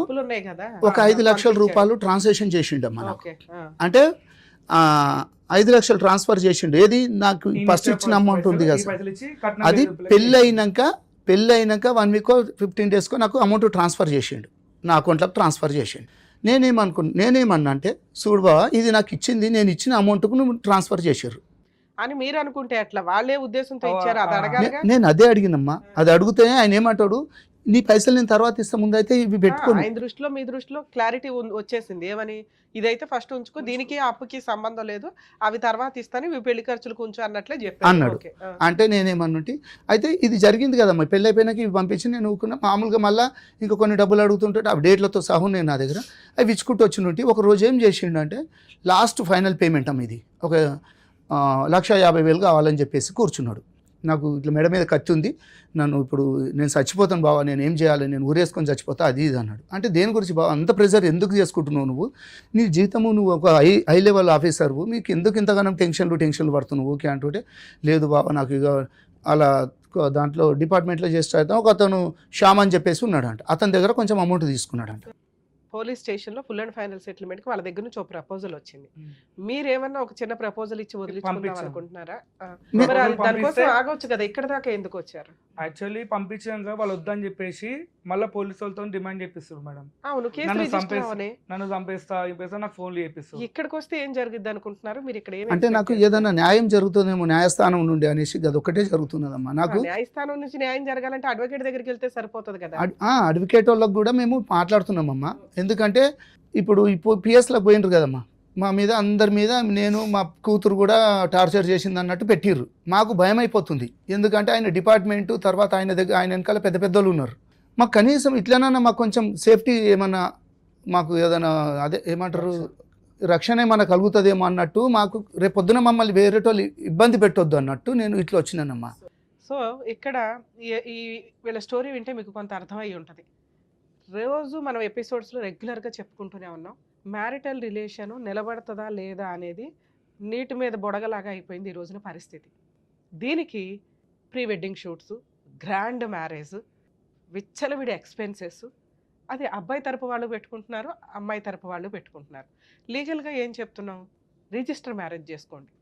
ఒక 5 లక్షల రూపాయలు ట్రాన్సాక్షన్ చేసిండమ్మా. అంటే 5 లక్షలు ట్రాన్స్ఫర్ చేసిండు. ఏది నాకు ఫస్ట్ ఇచ్చిన అమౌంట్ ఉంది కదా, అది పెళ్ళి అయినాక 1 వీక్ 15 days నాకు అమౌంట్ ట్రాన్స్ఫర్ చేసిండు, నా అకౌంట్లోకి ట్రాన్స్ఫర్ చేసిండు. నేనేమన్నా అంటే, చూడు బావ ఇది నాకు ఇచ్చింది, నేను ఇచ్చిన అమౌంట్కు నువ్వు ట్రాన్స్ఫర్ చేసారు అని మీరు అనుకుంటే అట్లా వాళ్ళే ఉద్దేశంతో ఇచ్చారు, అది అడగాలి. నేను అదే అడిగినమ్మా. అది అడిగితే ఆయన ఏమంటాడు, నీ పైసలు నేను తర్వాత ఇస్తా, ముందు అయితే ఇవి పెట్టుకోండి. ఆయన దృష్టిలో మీ దృష్టిలో క్లారిటీ వచ్చేసింది ఏమని, ఇదైతే ఫస్ట్ ఉంచుకో, దీనికి అప్పుకి సంబంధం లేదు, అవి తర్వాత ఇస్తాను, ఇవి పెళ్లి ఖర్చులు కొంచెం అన్నట్లే చెప్పాను అన్నాడు. అంటే నేనేమన్నుంటి, అయితే ఇది జరిగింది కదమ్మా, పెళ్ళి అయిపోయినాక ఇవి పంపించి నేను ఊరుకున్నా. మామూలుగా మళ్ళీ ఇంకా కొన్ని డబ్బులు అడుగుతుంటే ఆ డేట్లతో సహా నేను నా దగ్గర అవి ఇచ్చుకుంటూ వచ్చినట్టు. ఒక రోజు ఏం చేసిండు అంటే, లాస్ట్ ఫైనల్ పేమెంట్ అమ్మ ఇది ఒక 1,50,000 కావాలని చెప్పేసి కూర్చున్నాడు. నాకు ఇట్లా మెడ మీద కత్తి ఉంది, నన్ను ఇప్పుడు నేను చచ్చిపోతాను బావా, నేను ఏం చేయాలి, నేను ఊరేసుకొని చచ్చిపోతా, అది ఇది అన్నాడు. అంటే దేని గురించి బావ అంత ప్రెజర్ ఎందుకు చేసుకుంటున్నావు నువ్వు, నీ జీతము నువ్వు ఒక హై లెవెల్ ఆఫీసర్వు, మీకు ఎందుకు ఇంతగానో టెన్షన్లు పడుతున్నావు ఓకే అంటుంటే, లేదు బావ నాకు ఇక అలా దాంట్లో డిపార్ట్మెంట్లో చేస్తే ఒక అతను శ్యామ్ అని చెప్పేసి ఉన్నాడంట, అతని దగ్గర కొంచెం అమౌంట్ తీసుకున్నాడంట. పోలీస్ స్టేషన్ లో ఫుల్ అండ్ ఫైనల్ సెటిల్మెంట్ కి వాళ్ళ దగ్గర నుంచి ఒక ప్రపోజల్ వచ్చింది, మీరేమన్నా ఒక చిన్న ప్రపోజల్ ఇచ్చి వదిలించుకుందాం అనుకుంటున్నారా? దానికోసం ఆగొచ్చు కదా, ఇక్కడ దాకా ఎందుకు వచ్చారు? యాక్చువల్లీ పంపించాక వాళ్ళు వద్దని చెప్పేసి మళ్ళీ పోలీసు వాళ్ళతో డిమాండ్ చేపిస్తారు మేడం. అవును, నన్ను చంపేస్తా నాకు ఫోన్లు చేపిస్తారు. ఇక్కడికి వస్తే ఏం జరిగింది అనుకుంటున్నారు మీరు? ఇక్కడ అంటే నాకు ఏదైనా న్యాయం జరుగుతుందేమో న్యాయస్థానం నుండి అనేసి అది ఒకటే జరుగుతున్నదమ్మా. నాకు న్యాయస్థానం నుంచి న్యాయం జరగాలంటే అడ్వకేట్ దగ్గరికి వెళ్తే సరిపోతుంది కదా. అడ్వకేట్ వాళ్ళకి కూడా మేము మాట్లాడుతున్నామమ్మా. ఎందుకంటే ఇప్పుడు PSలోకి పోయినరు కదమ్మా, మా మీద అందరి మీద నేను మా కూతురు కూడా టార్చర్ చేసింది అన్నట్టు పెట్టిర్రు. మాకు భయం అయిపోతుంది, ఎందుకంటే ఆయన డిపార్ట్మెంటు తర్వాత ఆయన దగ్గర ఆయన వెనకాల పెద్ద పెద్దలు ఉన్నారు. మాకు కనీసం ఇట్లనన్నా మాకు కొంచెం సేఫ్టీ ఏమన్నా మాకు ఏదైనా అదే ఏమంటారు రక్షణ ఏమన్నా కలుగుతుందేమో అన్నట్టు, మాకు రేపు పొద్దున మమ్మల్ని వేరేటోళ్ళు ఇబ్బంది పెట్టొద్దు అన్నట్టు నేను ఇట్లా వచ్చినానమ్మా. సో ఇక్కడ ఈ వీళ్ళ స్టోరీ వింటే మీకు కొంత అర్థమై ఉంటుంది. రోజు మనం ఎపిసోడ్స్లో రెగ్యులర్గా చెప్పుకుంటూనే ఉన్నాం, మ్యారిటల్ రిలేషను నిలబడుతుందా లేదా అనేది నీటి మీద బొడగలాగా అయిపోయింది ఈ రోజున పరిస్థితి. దీనికి pre wedding shoots, grand marriage, విచ్చలవిడి ఎక్స్పెన్సెస్, అది అబ్బాయి తరపు వాళ్ళు పెట్టుకుంటున్నారు, అమ్మాయి తరపు వాళ్ళు పెట్టుకుంటున్నారు. లీగల్గా ఏం చెప్తున్నాం, రిజిస్టర్ మ్యారేజ్ చేసుకోండి,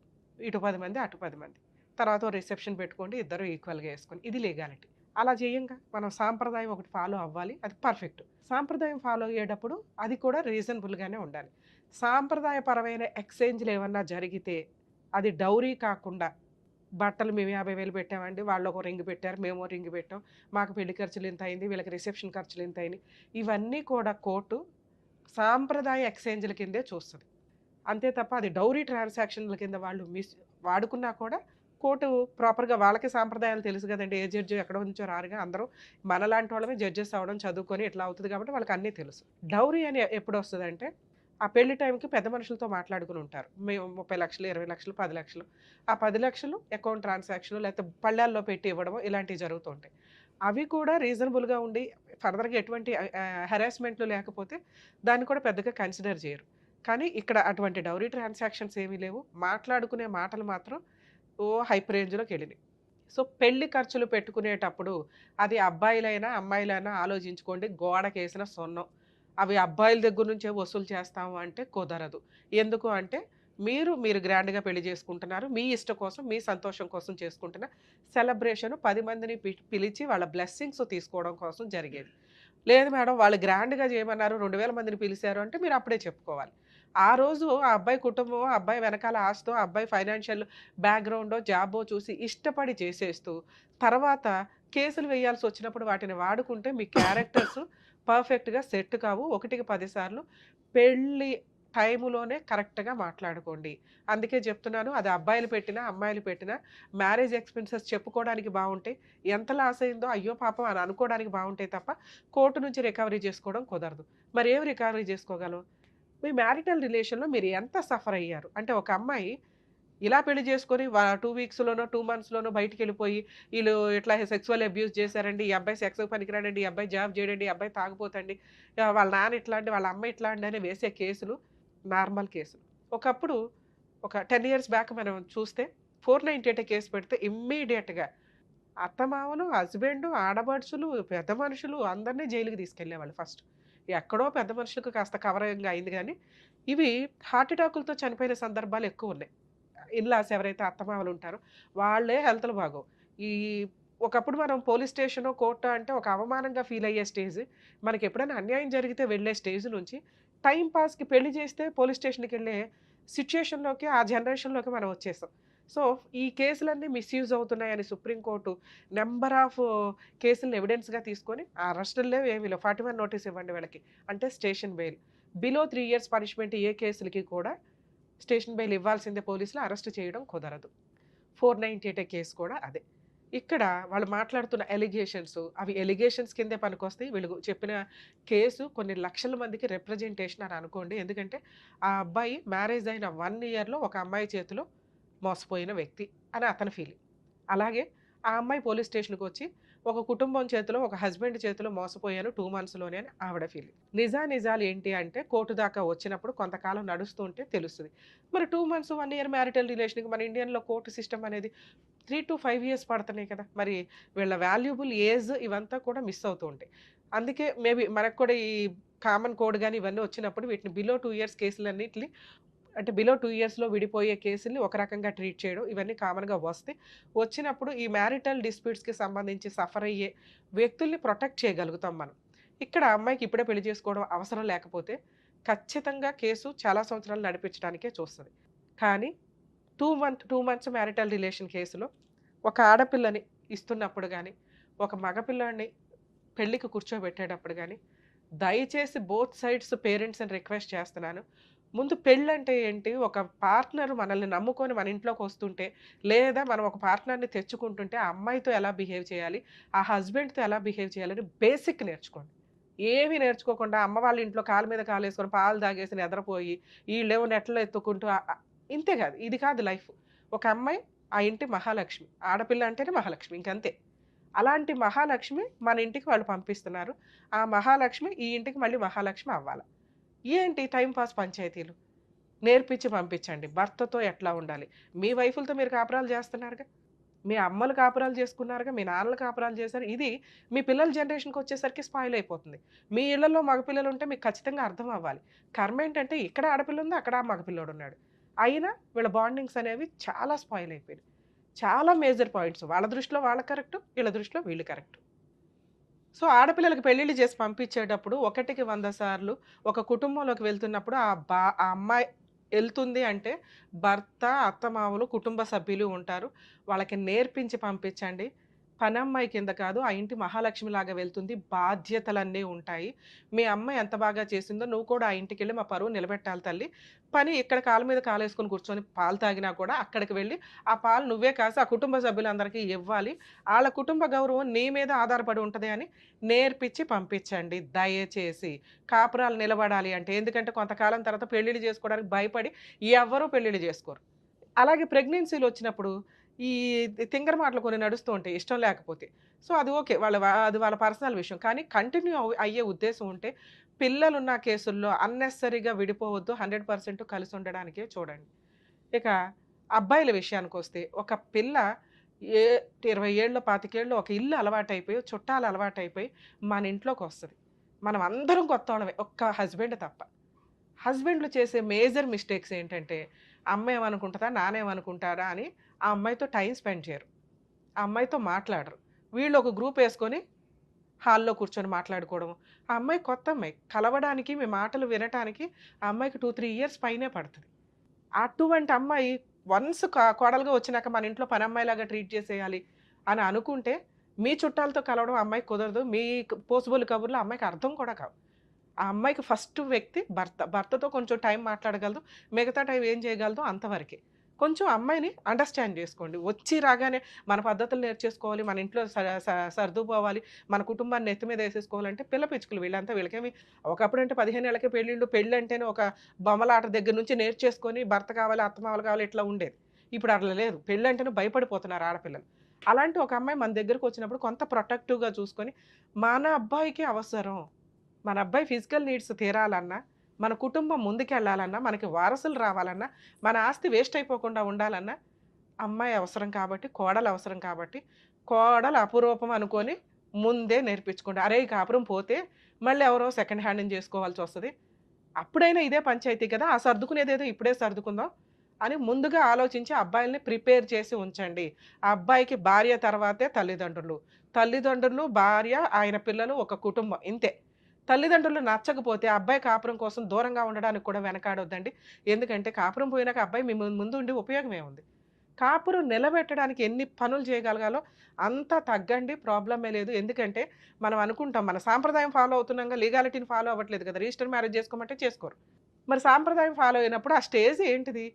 ఇటు 10 మంది అటు 10 మంది, తర్వాత రిసెప్షన్ పెట్టుకోండి, ఇద్దరు ఈక్వల్గా వేసుకోండి, ఇది లీగాలిటీ. అలా చేయంగా మనం సాంప్రదాయం ఒకటి ఫాలో అవ్వాలి, అది పర్ఫెక్ట్. సాంప్రదాయం ఫాలో అయ్యేటప్పుడు అది కూడా రీజనబుల్గానే ఉండాలి. సాంప్రదాయపరమైన ఎక్స్చేంజ్లు ఏమన్నా జరిగితే అది డౌరీ కాకుండా, బట్టలు మేము 50,000 పెట్టామండి, వాళ్ళు ఒక రింగ్ పెట్టారు, మేము రింగ్ పెట్టాం, మాకు పెళ్లి ఖర్చులు ఇంత అయింది, వీళ్ళకి రిసెప్షన్ ఖర్చులు ఇంత అయినాయి, ఇవన్నీ కూడా కోర్టు సాంప్రదాయ ఎక్స్చేంజ్ల కిందే చూస్తుంది. అంతే తప్ప అది డౌరీ ట్రాన్సాక్షన్ల కింద వాళ్ళు వాడుకున్నా కూడా కోర్టు ప్రాపర్గా, వాళ్ళకి సాంప్రదాయాలు తెలుసు కదండి, ఏ జడ్జి ఎక్కడ నుంచో రారుగా, అందరూ మనలాంటి వాళ్ళమే జడ్జెస్ అవ్వడం చదువుకొని ఇట్లా అవుతుంది కాబట్టి వాళ్ళకి అన్నీ తెలుసు. డౌరీ అని ఎప్పుడు వస్తుందంటే ఆ పెళ్లి టైంకి పెద్ద మనుషులతో మాట్లాడుకుని ఉంటారు, మేము 30 లక్షలు 20 లక్షలు 10 లక్షలు, ఆ 10 లక్షలు అకౌంట్ ట్రాన్సాక్షన్ లేకపోతే పళ్ళాల్లో పెట్టి ఇవ్వడము ఇలాంటివి జరుగుతూ ఉంటాయి. అవి కూడా రీజనబుల్గా ఉండి ఫర్దర్గా ఎటువంటి హెరాస్మెంట్లు లేకపోతే దాన్ని కూడా పెద్దగా కన్సిడర్ చేయరు. కానీ ఇక్కడ అటువంటి డౌరీ ట్రాన్సాక్షన్స్ ఏమీ లేవు, మాట్లాడుకునే మాటలు మాత్రం హైప్ రేంజ్లోకి వెళ్ళినాయి. సో పెళ్లి ఖర్చులు పెట్టుకునేటప్పుడు అది అబ్బాయిలైనా అమ్మాయిలైనా ఆలోచించుకోండి, గోడకేసిన సొన్నం. అవి అబ్బాయిల దగ్గర నుంచే వసూలు చేస్తాము అంటే కుదరదు. ఎందుకు అంటే మీరు గ్రాండ్గా పెళ్లి చేసుకుంటున్నారు, మీ ఇష్టం కోసం మీ సంతోషం కోసం చేసుకుంటున్న సెలబ్రేషన్ 10 మందిని పిలిచి వాళ్ళ బ్లెస్సింగ్స్ తీసుకోవడం కోసం జరిగేది. లేదు మేడం వాళ్ళు గ్రాండ్గా చేయమన్నారు, 2000 మందిని పిలిచారు అంటే మీరు అప్పుడే చెప్పుకోవాలి. ఆ రోజు ఆ అబ్బాయి కుటుంబం, ఆ అబ్బాయి వెనకాల ఆస్తో, ఆ అబ్బాయి ఫైనాన్షియల్ బ్యాక్గ్రౌండో జాబో చూసి ఇష్టపడి చేసేస్తూ తర్వాత కేసులు వేయాల్సి వచ్చినప్పుడు వాటిని వాడుకుంటే మీ క్యారెక్టర్స్ పర్ఫెక్ట్గా సెట్ కావు. 1కి 10 సార్లు పెళ్ళి టైములోనే కరెక్ట్గా మాట్లాడుకోండి. అందుకే చెప్తున్నాను, అది అబ్బాయిలు పెట్టినా అమ్మాయిలు పెట్టినా మ్యారేజ్ ఎక్స్పెన్సెస్ చెప్పుకోవడానికి బాగుంటాయి, ఎంత లాస్ అయిందో అయ్యో పాపం అని అనుకోవడానికి బాగుంటాయి తప్ప కోర్టు నుంచి రికవరీ చేసుకోవడం కుదరదు. మరి ఏం రికవరీ చేసుకోగలం? మీ మ్యారిటల్ రిలేషన్లో మీరు ఎంత సఫర్ అయ్యారు అంటే, ఒక అమ్మాయి ఇలా పెళ్లి చేసుకొని 2 వీక్స్లోనో 2 మంత్స్లోనో బయటికి వెళ్ళిపోయి వీళ్ళు ఇట్లా సెక్సువల్ అబ్యూస్ చేశారండి, ఈ అబ్బాయి సెక్స్ పనికిరాడండి, ఈ అబ్బాయి జాబ్ చేయడండి, ఈ అబ్బాయి తాగిపోతండి, వాళ్ళ నాన్న ఇట్లా అండి, వాళ్ళ అమ్మ ఇట్లా అండి అని వేసే కేసులు నార్మల్ కేసులు. ఒకప్పుడు ఒక 10 ఇయర్స్ బ్యాక్ మనం చూస్తే 498 కేసు పెడితే ఇమ్మీడియట్గా అత్తమామలు, హస్బెండ్, ఆడబడుచులు, పెద్ద మనుషులు అందరినీ జైలుకి తీసుకెళ్లేవాళ్ళు. ఫస్ట్ ఎక్కడో పెద్ద మనుషులకు కాస్త కవరింగ్ అయింది, కానీ ఇవి హార్ట్ అటాకులతో చనిపోయిన సందర్భాలు ఎక్కువ ఉన్నాయి. ఇన్లాస్ ఎవరైతే అత్తమామలు ఉంటారో వాళ్ళే హెల్త్లు బాగోవు. ఒకప్పుడు మనం పోలీస్ స్టేషను కోర్టు అంటే ఒక అవమానంగా ఫీల్ అయ్యే స్టేజ్, మనకి ఎప్పుడైనా అన్యాయం జరిగితే వెళ్ళే స్టేజ్ నుంచి టైం పాస్కి పెళ్లి చేస్తే పోలీస్ స్టేషన్కి వెళ్ళే సిచ్యుయేషన్లోకి, ఆ జనరేషన్లోకి మనం వచ్చేస్తాం. సో ఈ కేసులన్నీ మిస్యూజ్ అవుతున్నాయని సుప్రీంకోర్టు నెంబర్ ఆఫ్ కేసులను ఎవిడెన్స్గా తీసుకొని ఆ అరెస్టుల్లో ఏమీ లేవు, 41 నోటీస్ ఇవ్వండి వీళ్ళకి అంటే station bail, below 3 years punishment ఏ కేసులకి కూడా స్టేషన్ బెయిల్ ఇవ్వాల్సిందే, పోలీసులు అరెస్ట్ చేయడం కుదరదు. 498 కేసు కూడా అదే. ఇక్కడ వాళ్ళు మాట్లాడుతున్న ఎలిగేషన్స్ అవి ఎలిగేషన్స్ కిందే పనికొస్తాయి. వీళ్ళు చెప్పిన కేసు కొన్ని లక్షల మందికి రిప్రజెంటేషన్ అని అనుకోండి. ఎందుకంటే ఆ అబ్బాయి మ్యారేజ్ అయిన 1 ఇయర్లో ఒక అమ్మాయి చేతిలో మోసపోయిన వ్యక్తి అని అతని ఫీలింగ్. అలాగే ఆ అమ్మాయి పోలీస్ స్టేషన్కి వచ్చి ఒక కుటుంబం చేతిలో, ఒక హస్బెండ్ చేతిలో మోసపోయాను 2 మంత్స్లోనే అని ఆవిడ ఫీలింగ్. నిజాలు ఏంటి అంటే కోర్టు దాకా వచ్చినప్పుడు కొంతకాలం నడుస్తూ ఉంటే తెలుస్తుంది. మరి 2 మంత్స్ 1 ఇయర్ మ్యారిటల్ రిలేషన్కి మన ఇండియన్లో కోర్టు సిస్టమ్ అనేది 3 to 5 years పడుతున్నాయి కదా. మరి వీళ్ళ వాల్యుబుల్ ఏజ్ ఇవంతా కూడా మిస్ అవుతూ ఉంటాయి. అందుకే మేబీ మనకు కూడా ఈ కామన్ కోడ్ కానీ ఇవన్నీ వచ్చినప్పుడు వీటిని బిలో 2 years కేసులన్నింటినీ అంటే బిలో 2 yearsలో విడిపోయే కేసుల్ని ఒక రకంగా ట్రీట్ చేయడం ఇవన్నీ కామన్గా వస్తే వచ్చినప్పుడు ఈ మ్యారిటల్ డిస్ప్యూట్స్కి సంబంధించి సఫర్ అయ్యే వ్యక్తుల్ని ప్రొటెక్ట్ చేయగలుగుతాం మనం. ఇక్కడ అమ్మాయికి ఇప్పుడే పెళ్లి చేసుకోవడం అవసరం లేకపోతే ఖచ్చితంగా కేసు చాలా సంవత్సరాలు నడిపించడానికే చూస్తుంది. కానీ 2 months మ్యారిటల్ రిలేషన్ కేసులో ఒక ఆడపిల్లని ఇస్తున్నప్పుడు కానీ, ఒక మగపిల్లాడిని పెళ్ళికి కూర్చోబెట్టేటప్పుడు కానీ దయచేసి బోత్ సైడ్స్ పేరెంట్స్ని రిక్వెస్ట్ చేస్తున్నాను, ముందు పెళ్ళంటే ఏంటి? ఒక పార్ట్నర్ మనల్ని నమ్ముకొని మన ఇంట్లోకి వస్తుంటే, లేదా మనం ఒక పార్ట్నర్‌ని తెచ్చుకుంటుంటే, ఆ అమ్మాయితో ఎలా బిహేవ్ చేయాలి? ఆ హస్బెండ్‌తో ఎలా బిహేవ్ చేయాలని బేసిక్ నేర్చుకోండి. ఏమి నేర్చుకోకుండా అమ్మ వాళ్ళ ఇంట్లో కాలు మీద కాలేసుకొని పాలు తాగేసి నిద్రపోయి, ఈళ్ళేమో నెట్లో ఎత్తుకుంటూ ఇంతే కాదు. ఇది కాదు లైఫ్. ఒక అమ్మాయి ఆ ఇంటి మహాలక్ష్మి. ఆడపిల్ల అంటేనే మహాలక్ష్మి ఇంకంతే. అలాంటి మహాలక్ష్మి మన ఇంటికి వాళ్ళు పంపిస్తున్నారు. ఆ మహాలక్ష్మి ఈ ఇంటికి మళ్ళీ మహాలక్ష్మి అవ్వాల. ఏంటి టైమ్ పాస్ పంచాయతీలు? నేర్పించి పంపించండి. భర్తతో ఎట్లా ఉండాలి? మీ వైఫులతో మీరు కాపురాలు చేస్తున్నారుగా. మీ అమ్మలు కాపురాలు చేసుకున్నారుగా. మీ నాన్నలు కాపురాలు చేశారు. ఇది మీ పిల్లల జనరేషన్‌కొచ్చేసరికి స్పాయిల్ అయిపోతుంది. మీ ఇళ్లలో మగపిల్లలుంటే మీకు ఖచ్చితంగా అర్థం అవ్వాలి. కర్మేంటంటే ఇక్కడ ఆడపిల్లుంది, అక్కడ మగపిల్లోడున్నాడు. అయినా వీళ్ళ బాండింగ్స్ అనేవి చాలా స్పాయిల్ అయిపోయినాయి. చాలా మేజర్ పాయింట్స్. వాళ్ళ దృష్టిలో వాళ్ళు కరెక్ట్. వీళ్ళ దృష్టిలో వీళ్ళు కరెక్ట్. సో, ఆడపిల్లలకి పెళ్ళిళ్ళు చేసి పంపించేటప్పుడు 1కి 100 సార్లు ఒక కుటుంబంలోకి వెళ్తున్నప్పుడు ఆ అమ్మాయి ఎళ్తుంది అంటే భర్త, అత్తమామలు, కుటుంబ సభ్యులు ఉంటారు. వాళ్ళకి నేర్పించి పంపించండి. పనమ్మాయి కింద కాదు. ఆ ఇంటి మహాలక్ష్మిలాగా వెళ్తుంది. బాధ్యతలన్నీ ఉంటాయి. మీ అమ్మ ఎంత బాగా చేసిందో నువ్వు కూడా ఆ ఇంటికెళ్ళి మా పరువు నిలబెట్టాలి తల్లి. పని ఇక్కడ కాలు మీద కాలేసుకొని కూర్చొని పాలు తాగినా కూడా అక్కడికి వెళ్ళి ఆ పాలు నువ్వే కాసి ఆ కుటుంబ సభ్యులందరికీ ఇవ్వాలి. ఆళ్ళ కుటుంబ గౌరవం నీ మీద ఆధారపడి ఉంటది అని నేర్పించి పంపించండి దయచేసి. కాపురాలు నిలబడాలి అంటే ఎందుకంటే కొంతకాలం తర్వాత పెళ్ళిళ్ళు చేసుకోవడానికి భయపడి ఎవ్వరూ పెళ్ళిళ్ళు చేసుకోరు. అలాగే ప్రెగ్నెన్సీలొచ్చినప్పుడు ఈ తింగర మాటలు కొన్ని నడుస్తూ ఉంటాయి ఇష్టం లేకపోతే. సో, అది ఓకే. అది వాళ్ళ పర్సనల్ విషయం. కానీ కంటిన్యూ అయ్యే ఉద్దేశం ఉంటే పిల్లలున్న కేసుల్లో అన్నెసెసరీగా విడిపోవద్దు. 100% కలిసి ఉండడానికే చూడండి. ఇక అబ్బాయిల విషయానికొస్తే ఒక పిల్ల ఏ 20 ఏళ్ళో, 25 ఏళ్ళో ఒక ఇల్లు అలవాటైపోయి, చుట్టాలు అలవాటైపోయి మన ఇంట్లోకొస్తది. మనం అందరం కొత్తోళ్ళమే. ఒక్క హస్బెండ్ తప్ప. హస్బెండ్‌లు చేసే మేజర్ మిస్టేక్స్ ఏంటంటే, అమ్మ ఏమనుకుంటదా? నాన్నేమనుకుంటారా? అని ఆ అమ్మాయితో టైమ్ స్పెండ్ చేయరు. ఆ అమ్మాయితో మాట్లాడరు. వీళ్ళు ఒక గ్రూప్ యేసుకొని హాల్‌లో కూర్చొని మాట్లాడుకోవడం. ఆ అమ్మాయి కొత్త అమ్మాయి. కలవడానికి, మీ మాటలు వినటానికి ఆ అమ్మాయికి 2, 3 ఇయర్స్ పైనే పడతది. అటువంటి అమ్మాయి వన్స్ కోడలుగా వచ్చినాక మన ఇంట్లో పనమ్మాయిలాగా ట్రీట్ చేసేయాలి అని అనుకుంటే, మీ చుట్టాలతో కలవడం ఆ అమ్మాయికి కుదరదు. మీ పోసిబుల్ కబుర్లు ఆ అమ్మాయికి అర్థం కూడా కావు. ఆ అమ్మాయికి ఫస్ట్ వ్యక్తి భర్త. భర్తతో కొంచెం టైం మాట్లాడగలదు. మిగతా టైం ఏం చేయగలదో అంతవరకే. కొంచెం అమ్మాయిని అండర్‌స్టాండ్ చేసుకోండి. వచ్చి రాగానే మన పద్ధతులు నేర్చేసుకోవాలి. మన ఇంట్లో స స సర్దుకుపోవాలి. మన కుటుంబాన్ని నెత్తి మీద ఏసేసుకోవాలంటే పిల్ల పిచ్చుకలు వీళ్ళంతా. వీళ్ళకేమి ఒకప్పుడంటే 15 ఏళ్ళకే పెళ్ళిళ్ళు. పెళ్ళంటేనే ఒక బొమ్మలాట దగ్గర నుంచి నేర్చేసుకొని భర్త కావాలి, అత్తమామలు కావాలి ఇట్లా ఉండేది. ఇప్పుడు అట్లా లేదు. పెళ్ళంటేనే భయపడిపోతున్నారు ఆడపిల్లలు. అలాంటి ఒక అమ్మాయి మన దగ్గరకొచ్చినప్పుడు కొంత ప్రొటెక్టివ్‌గా చూసుకొని, మన అబ్బాయికి అవసరం. మన అబ్బాయి ఫిజికల్ నీడ్స్ తీరాలన్నా, మన కుటుంబం ముందుకెళ్ళాలన్నా, మనకి వారసులు రావాలన్నా, మన ఆస్తి వేస్ట్ అయిపోకుండా ఉండాలన్నా, అమ్మాయి అవసరం కాబట్టి, కోడలు అవసరం కాబట్టి, కోడలు అపురూపం అనుకోని ముందే నేర్పించుకోండి. అరే! ఈ కాపురం పోతే మళ్ళీ ఎవరో సెకండ్ హ్యాండ్‌ని చేసుకోవాల్సొస్తది. అప్పుడైనా ఇదే పంచాయతీ కదా! ఆ సర్దుకునేదేదో ఇప్పుడే సర్దుకుందాం అని ముందుగా ఆలోచించి అబ్బాయిల్ని ప్రిపేర్ చేసి ఉంచండి. ఆ అబ్బాయికి భార్య తర్వాతే తల్లిదండ్రులు. తల్లిదండ్రులు, భార్య, ఆయన పిల్లలు, ఒక కుటుంబం ఇంతే. తల్లిదండ్రులు నచ్చకపోతే అబ్బాయి కాపురం కోసం దూరంగా ఉండడానికి కూడా వెనకాడొద్దండి. ఎందుకంటే కాపురం పోయినాక అబ్బాయి మీ ముందు ఉండి ఉపయోగం ఏముంది? కాపురం నిలబెట్టడానికి ఎన్ని పనులు చేయగలగాలో అంతా తగ్గండి. ప్రాబ్లమే లేదు. ఎందుకంటే మనం అనుకుంటాం మన సాంప్రదాయం ఫాలో అవుతున్నాంగా లీగాలిటీని ఫాలో అవ్వట్లేదు కదా! రిజిస్టర్ మ్యారేజ్ చేసుకోమంటే చేసుకోరు. మరి సాంప్రదాయం ఫాలో అయినప్పుడు ఆ స్టేజ్ ఏంటిది?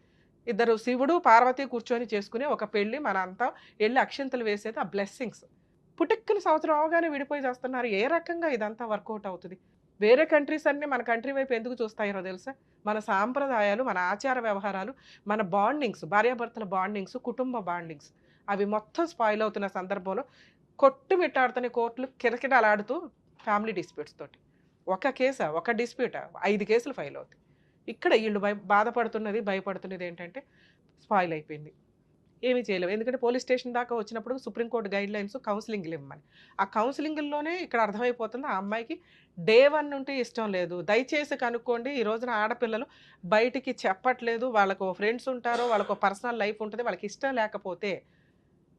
ఇద్దరు శివుడు, పార్వతి కూర్చొని చేసుకునే ఒక పెళ్లి మనంతా ఎళ్లి అక్షింతలు వేసేది ఆ బ్లెస్సింగ్స్. పుటుక్కున సంవత్సరం అవగానే విడిపోయి చేస్తున్నారు. ఏ రకంగా ఇదంతా వర్కౌట్ అవుతది? వేరే కంట్రీస్ అన్నీ మన కంట్రీ వైపు ఎందుకు చూస్తాయో తెలుసా? మన సాంప్రదాయాలు, మన ఆచార వ్యవహారాలు, మన బాండింగ్స్, భార్యాభర్తల బాండింగ్స్, కుటుంబ బాండింగ్స్ అవి మొత్తం స్పాయిల్ అవుతున్న సందర్భంలో కొట్టుమిట్టాడుతున్న కోర్టులు కిరకిటలాడుతూ ఫ్యామిలీ డిస్ప్యూట్స్ తోటి. ఒక కేసా? ఒక డిస్ప్యూటా? 5 కేసులు ఫైల్ అవుతాయి. ఇక్కడ ఈళ్ళు బాధపడుతున్నది, భయపడుతున్నది ఏంటంటే స్పాయిల్ అయిపోయింది. ఏమీ చేయలేం. ఎందుకంటే పోలీస్ స్టేషన్ దాకా వచ్చినప్పుడు సుప్రీంకోర్టు గైడ్‌లైన్స్ కౌన్సెలింగ్‌లు ఇమ్మని. ఆ కౌన్సెలింగ్‌ల్లోనే ఇక్కడ అర్థమైపోతుంది ఆ అమ్మాయికి డే 1 నుండి ఇష్టం లేదు. దయచేసి కనుక్కోండి. ఈ రోజున ఆడపిల్లలు బయటికి చెప్పట్లేదు. వాళ్ళకో ఫ్రెండ్స్ ఉంటారు. వాళ్ళకో పర్సనల్ లైఫ్ ఉంటది. వాళ్ళకి ఇష్టం లేకపోతే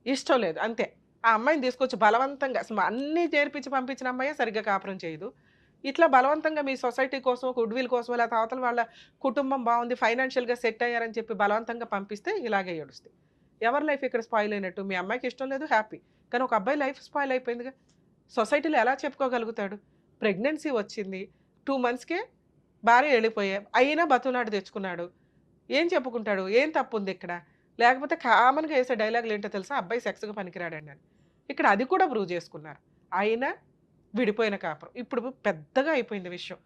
ఇష్టం లేదు అంతే. ఆ అమ్మాయిని తీసుకొచ్చి బలవంతంగా అన్నీ నేర్పించి పంపించిన అమ్మాయే సరిగ్గా కాపురం చేయదు. ఇట్లా బలవంతంగా మీ సొసైటీ కోసమో, గుడ్‌విల్ కోసమో లేకపోతే అవతల వాళ్ళ కుటుంబం బావుంది, ఫైనాన్షియల్‌గా సెట్ అయ్యారని చెప్పి బలవంతంగా పంపిస్తే ఇలాగే ఏడుస్తాయి. ఎవరి లైఫ్ ఇక్కడ స్పాయిల్ అయినట్టు? మీ అమ్మాయికి ఇష్టం లేదు హ్యాపీ. కానీ ఒక అబ్బాయి లైఫ్ స్పాయిల్ అయిపోయిందిగా. సొసైటీలో ఎలా చెప్పుకోగలుగుతాడు? ప్రెగ్నెన్సీ వచ్చింది. 2 మంత్స్‌కే భార్య వెళ్ళిపోయా అయినా బతులాడి తెచ్చుకున్నాడు. ఏం చెప్పుకుంటాడు? ఏం తప్పు ఉంది ఇక్కడ? లేకపోతే కామన్‌గా వేసే డైలాగులు ఏంటో తెలుసా? అబ్బాయి సెక్స్‌కి పనికిరాడండి అని. ఇక్కడ అది కూడా ప్రూవ్ చేసుకున్నారు. అయినా విడిపోయిన కాపురం. ఇప్పుడు పెద్దగా అయిపోయింది విషయం.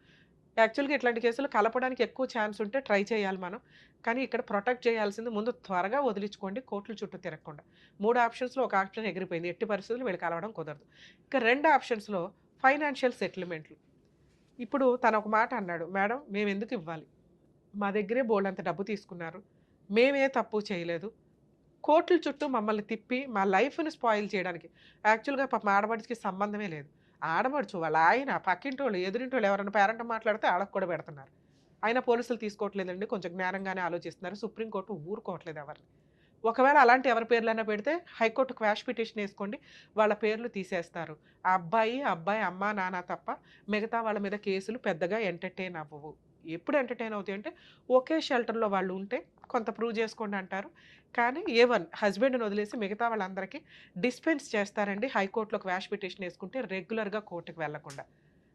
యాక్చువల్‌గా ఇట్లాంటి కేసులు కలపడానికి ఎక్కువ ఛాన్స్ ఉంటే ట్రై చేయాలి మనం. కానీ ఇక్కడ ప్రొటెక్ట్ చేయాల్సింది ముందు త్వరగా వదిలించుకోండి, కోర్టుల చుట్టూ తిరగకుండా. 3 ఆప్షన్స్‌లో ఒక ఆప్షన్ ఎగిరిపోయింది. ఎట్టి పరిస్థితుల్లో వీళ్ళు కలవడం కుదరదు. ఇక 2 ఆప్షన్స్‌లో ఫైనాన్షియల్ సెటిల్‌మెంట్లు. ఇప్పుడు తను ఒక మాట అన్నాడు, మేడం మేమెందుకు ఇవ్వాలి? మా దగ్గరే బోలెడంత డబ్బు తీసుకున్నారు. మేమే తప్పు చేయలేదు. కోర్టుల చుట్టూ మమ్మల్ని తిప్పి మా లైఫ్‌ని స్పాయిల్ చేయడానికి. యాక్చువల్‌గా పాపం ఆడపడుచుకి సంబంధమే లేదు. ఆడపడుచు వాళ్ళ ఆయన, పక్కింటోళ్ళు, ఎదురింటోళ్ళు ఎవరైనా పేరెంట్ మాట్లాడితే ఆళ్ళకి కూడా పెడుతున్నారు. అయినా పోలీసులు తీసుకోవట్లేదండి. కొంచెం జ్ఞానంగానే ఆలోచిస్తున్నారు. సుప్రీంకోర్టు ఊరుకోవట్లేదు ఎవరిని. ఒకవేళ అలాంటి ఎవరి పేర్లైనా పెడితే హైకోర్టు క్వాష్ పిటిషన్ వేసుకోండి. వాళ్ళ పేర్లు తీసేస్తారు. ఆ అబ్బాయి, అమ్మ, నాన్న తప్ప మిగతా వాళ్ళ మీద కేసులు పెద్దగా ఎంటర్‌టైన్ అవ్వవు. ఎప్పుడు ఎంటర్‌టైన్ అవుతాయి అంటే ఒకే షెల్టర్‌లో వాళ్ళు ఉంటే కొంత ప్రూవ్ చేసుకోండి అంటారు. కానీ హస్బెండ్‌ని వదిలేసి మిగతా వాళ్ళందరికీ డిస్పెన్స్ చేస్తారండి. హైకోర్టులో క్వాష్ పిటిషన్ వేసుకుంటే రెగ్యులర్‌గా కోర్టుకి వెళ్ళకుండా.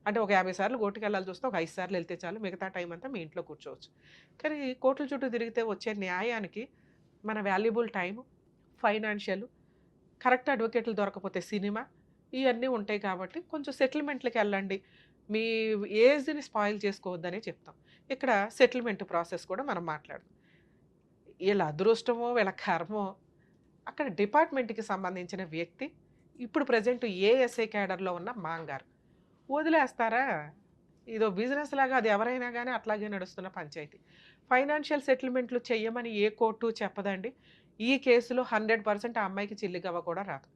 అంటే ఒక 50 సార్లు కోర్టుకి వెళ్ళాల్సి వస్తే ఒక 5 సార్లు వెళ్తే చాలు. మిగతా టైం అంతా మీ ఇంట్లో కూర్చోవచ్చు. కానీ కోర్టుల చుట్టూ తిరిగితే వచ్చే న్యాయానికి మన వాల్యుబుల్ టైము, ఫైనాన్షియల్, కరెక్ట్ అడ్వకేట్లు దొరకకపోతే సినిమా ఇవన్నీ ఉంటాయి కాబట్టి కొంచెం సెటిల్మెంట్‌లకి వెళ్ళండి. మీ ఏజ్‌ని స్పాయిల్ చేసుకోవద్దనే చెప్తాం. ఇక్కడ సెటిల్మెంట్ ప్రాసెస్ కూడా మనం మాట్లాడదాం. వీళ్ళ అదృష్టమో, వీళ్ళ కర్మో అక్కడ డిపార్ట్మెంట్‌కి సంబంధించిన వ్యక్తి ఇప్పుడు ప్రెజెంట్ ఏఎస్ఐ క్యాడర్‌లో ఉన్న మాంగారు. వదిలేస్తారా? ఇదో బిజినెస్ లాగా అది ఎవరైనా గానీ అట్లాగే నడుస్తున్న పంచాయతీ. ఫైనాన్షియల్ సెటిల్మెంట్లు చెయ్యమని ఏ కోర్టు చెప్పదండి. ఈ కేసులో 100% ఆ అమ్మాయికి చిల్లిగవ్వ కూడా రాదు.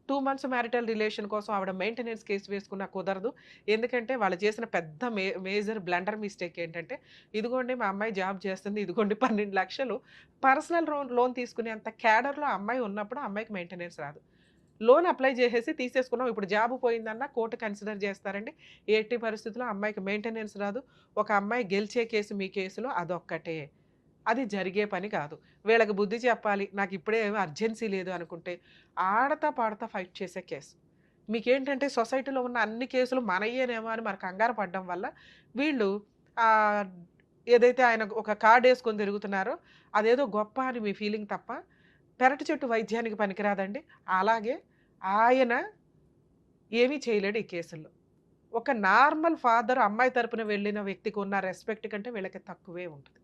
2 మంత్స్ మ్యారిటల్ రిలేషన్ కోసం ఆవిడ మెయింటెనెన్స్ కేసు వేసుకున్నా కుదరదు. ఎందుకంటే వాళ్ళు చేసిన పెద్ద మేజర్ బ్లండర్ మిస్టేక్ ఏంటంటే, ఇదిగోండి మా అమ్మాయి జాబ్ చేస్తుంది, ఇదిగోండి 12 లక్షలు పర్సనల్ లోన్ తీసుకునేంత క్యాడర్‌లో ఆ అమ్మాయి ఉన్నప్పుడు ఆ అమ్మాయికి మెయింటెనెన్స్ రాదు. లోన్ అప్లై చేసేసి తీసేసుకున్నాం. ఇప్పుడు జాబ్ పోయిందన్నా కోర్టు కన్సిడర్ చేస్తారండి. ఎట్టి పరిస్థితుల్లో అమ్మాయికి మెయింటెనెన్స్ రాదు. ఒక అమ్మాయి గెలిచే కేసు మీ కేసులో అదొక్కటే. అది జరిగే పని కాదు. వీళ్ళకి బుద్ధి చెప్పాలి. నాకు ఇప్పుడే అర్జెన్సీ లేదు అనుకుంటే ఆడతా పాడతా ఫైట్ చేసే కేసు. మీకేంటంటే సొసైటీలో ఉన్న అన్ని కేసులు మనయ్యేనేమో అని మరి కంగారు పడడం వల్ల వీళ్ళు ఆహ్, ఏదైతే ఆయన ఒక కార్డ్ ఏసుకొని తిరుగుతున్నారో అదేదో గొప్ప అని మీ ఫీలింగ్ తప్ప పెరటి చెట్టు వైద్యానికి పనికిరాదండి. అలాగే ఆయన ఏమీ చేయలేడు ఈ కేసుల్లో. ఒక నార్మల్ ఫాదర్ అమ్మాయి తరపున వెళ్ళిన వ్యక్తికి ఉన్న రెస్పెక్ట్ కంటే వీళ్ళకి తక్కువే ఉంటది.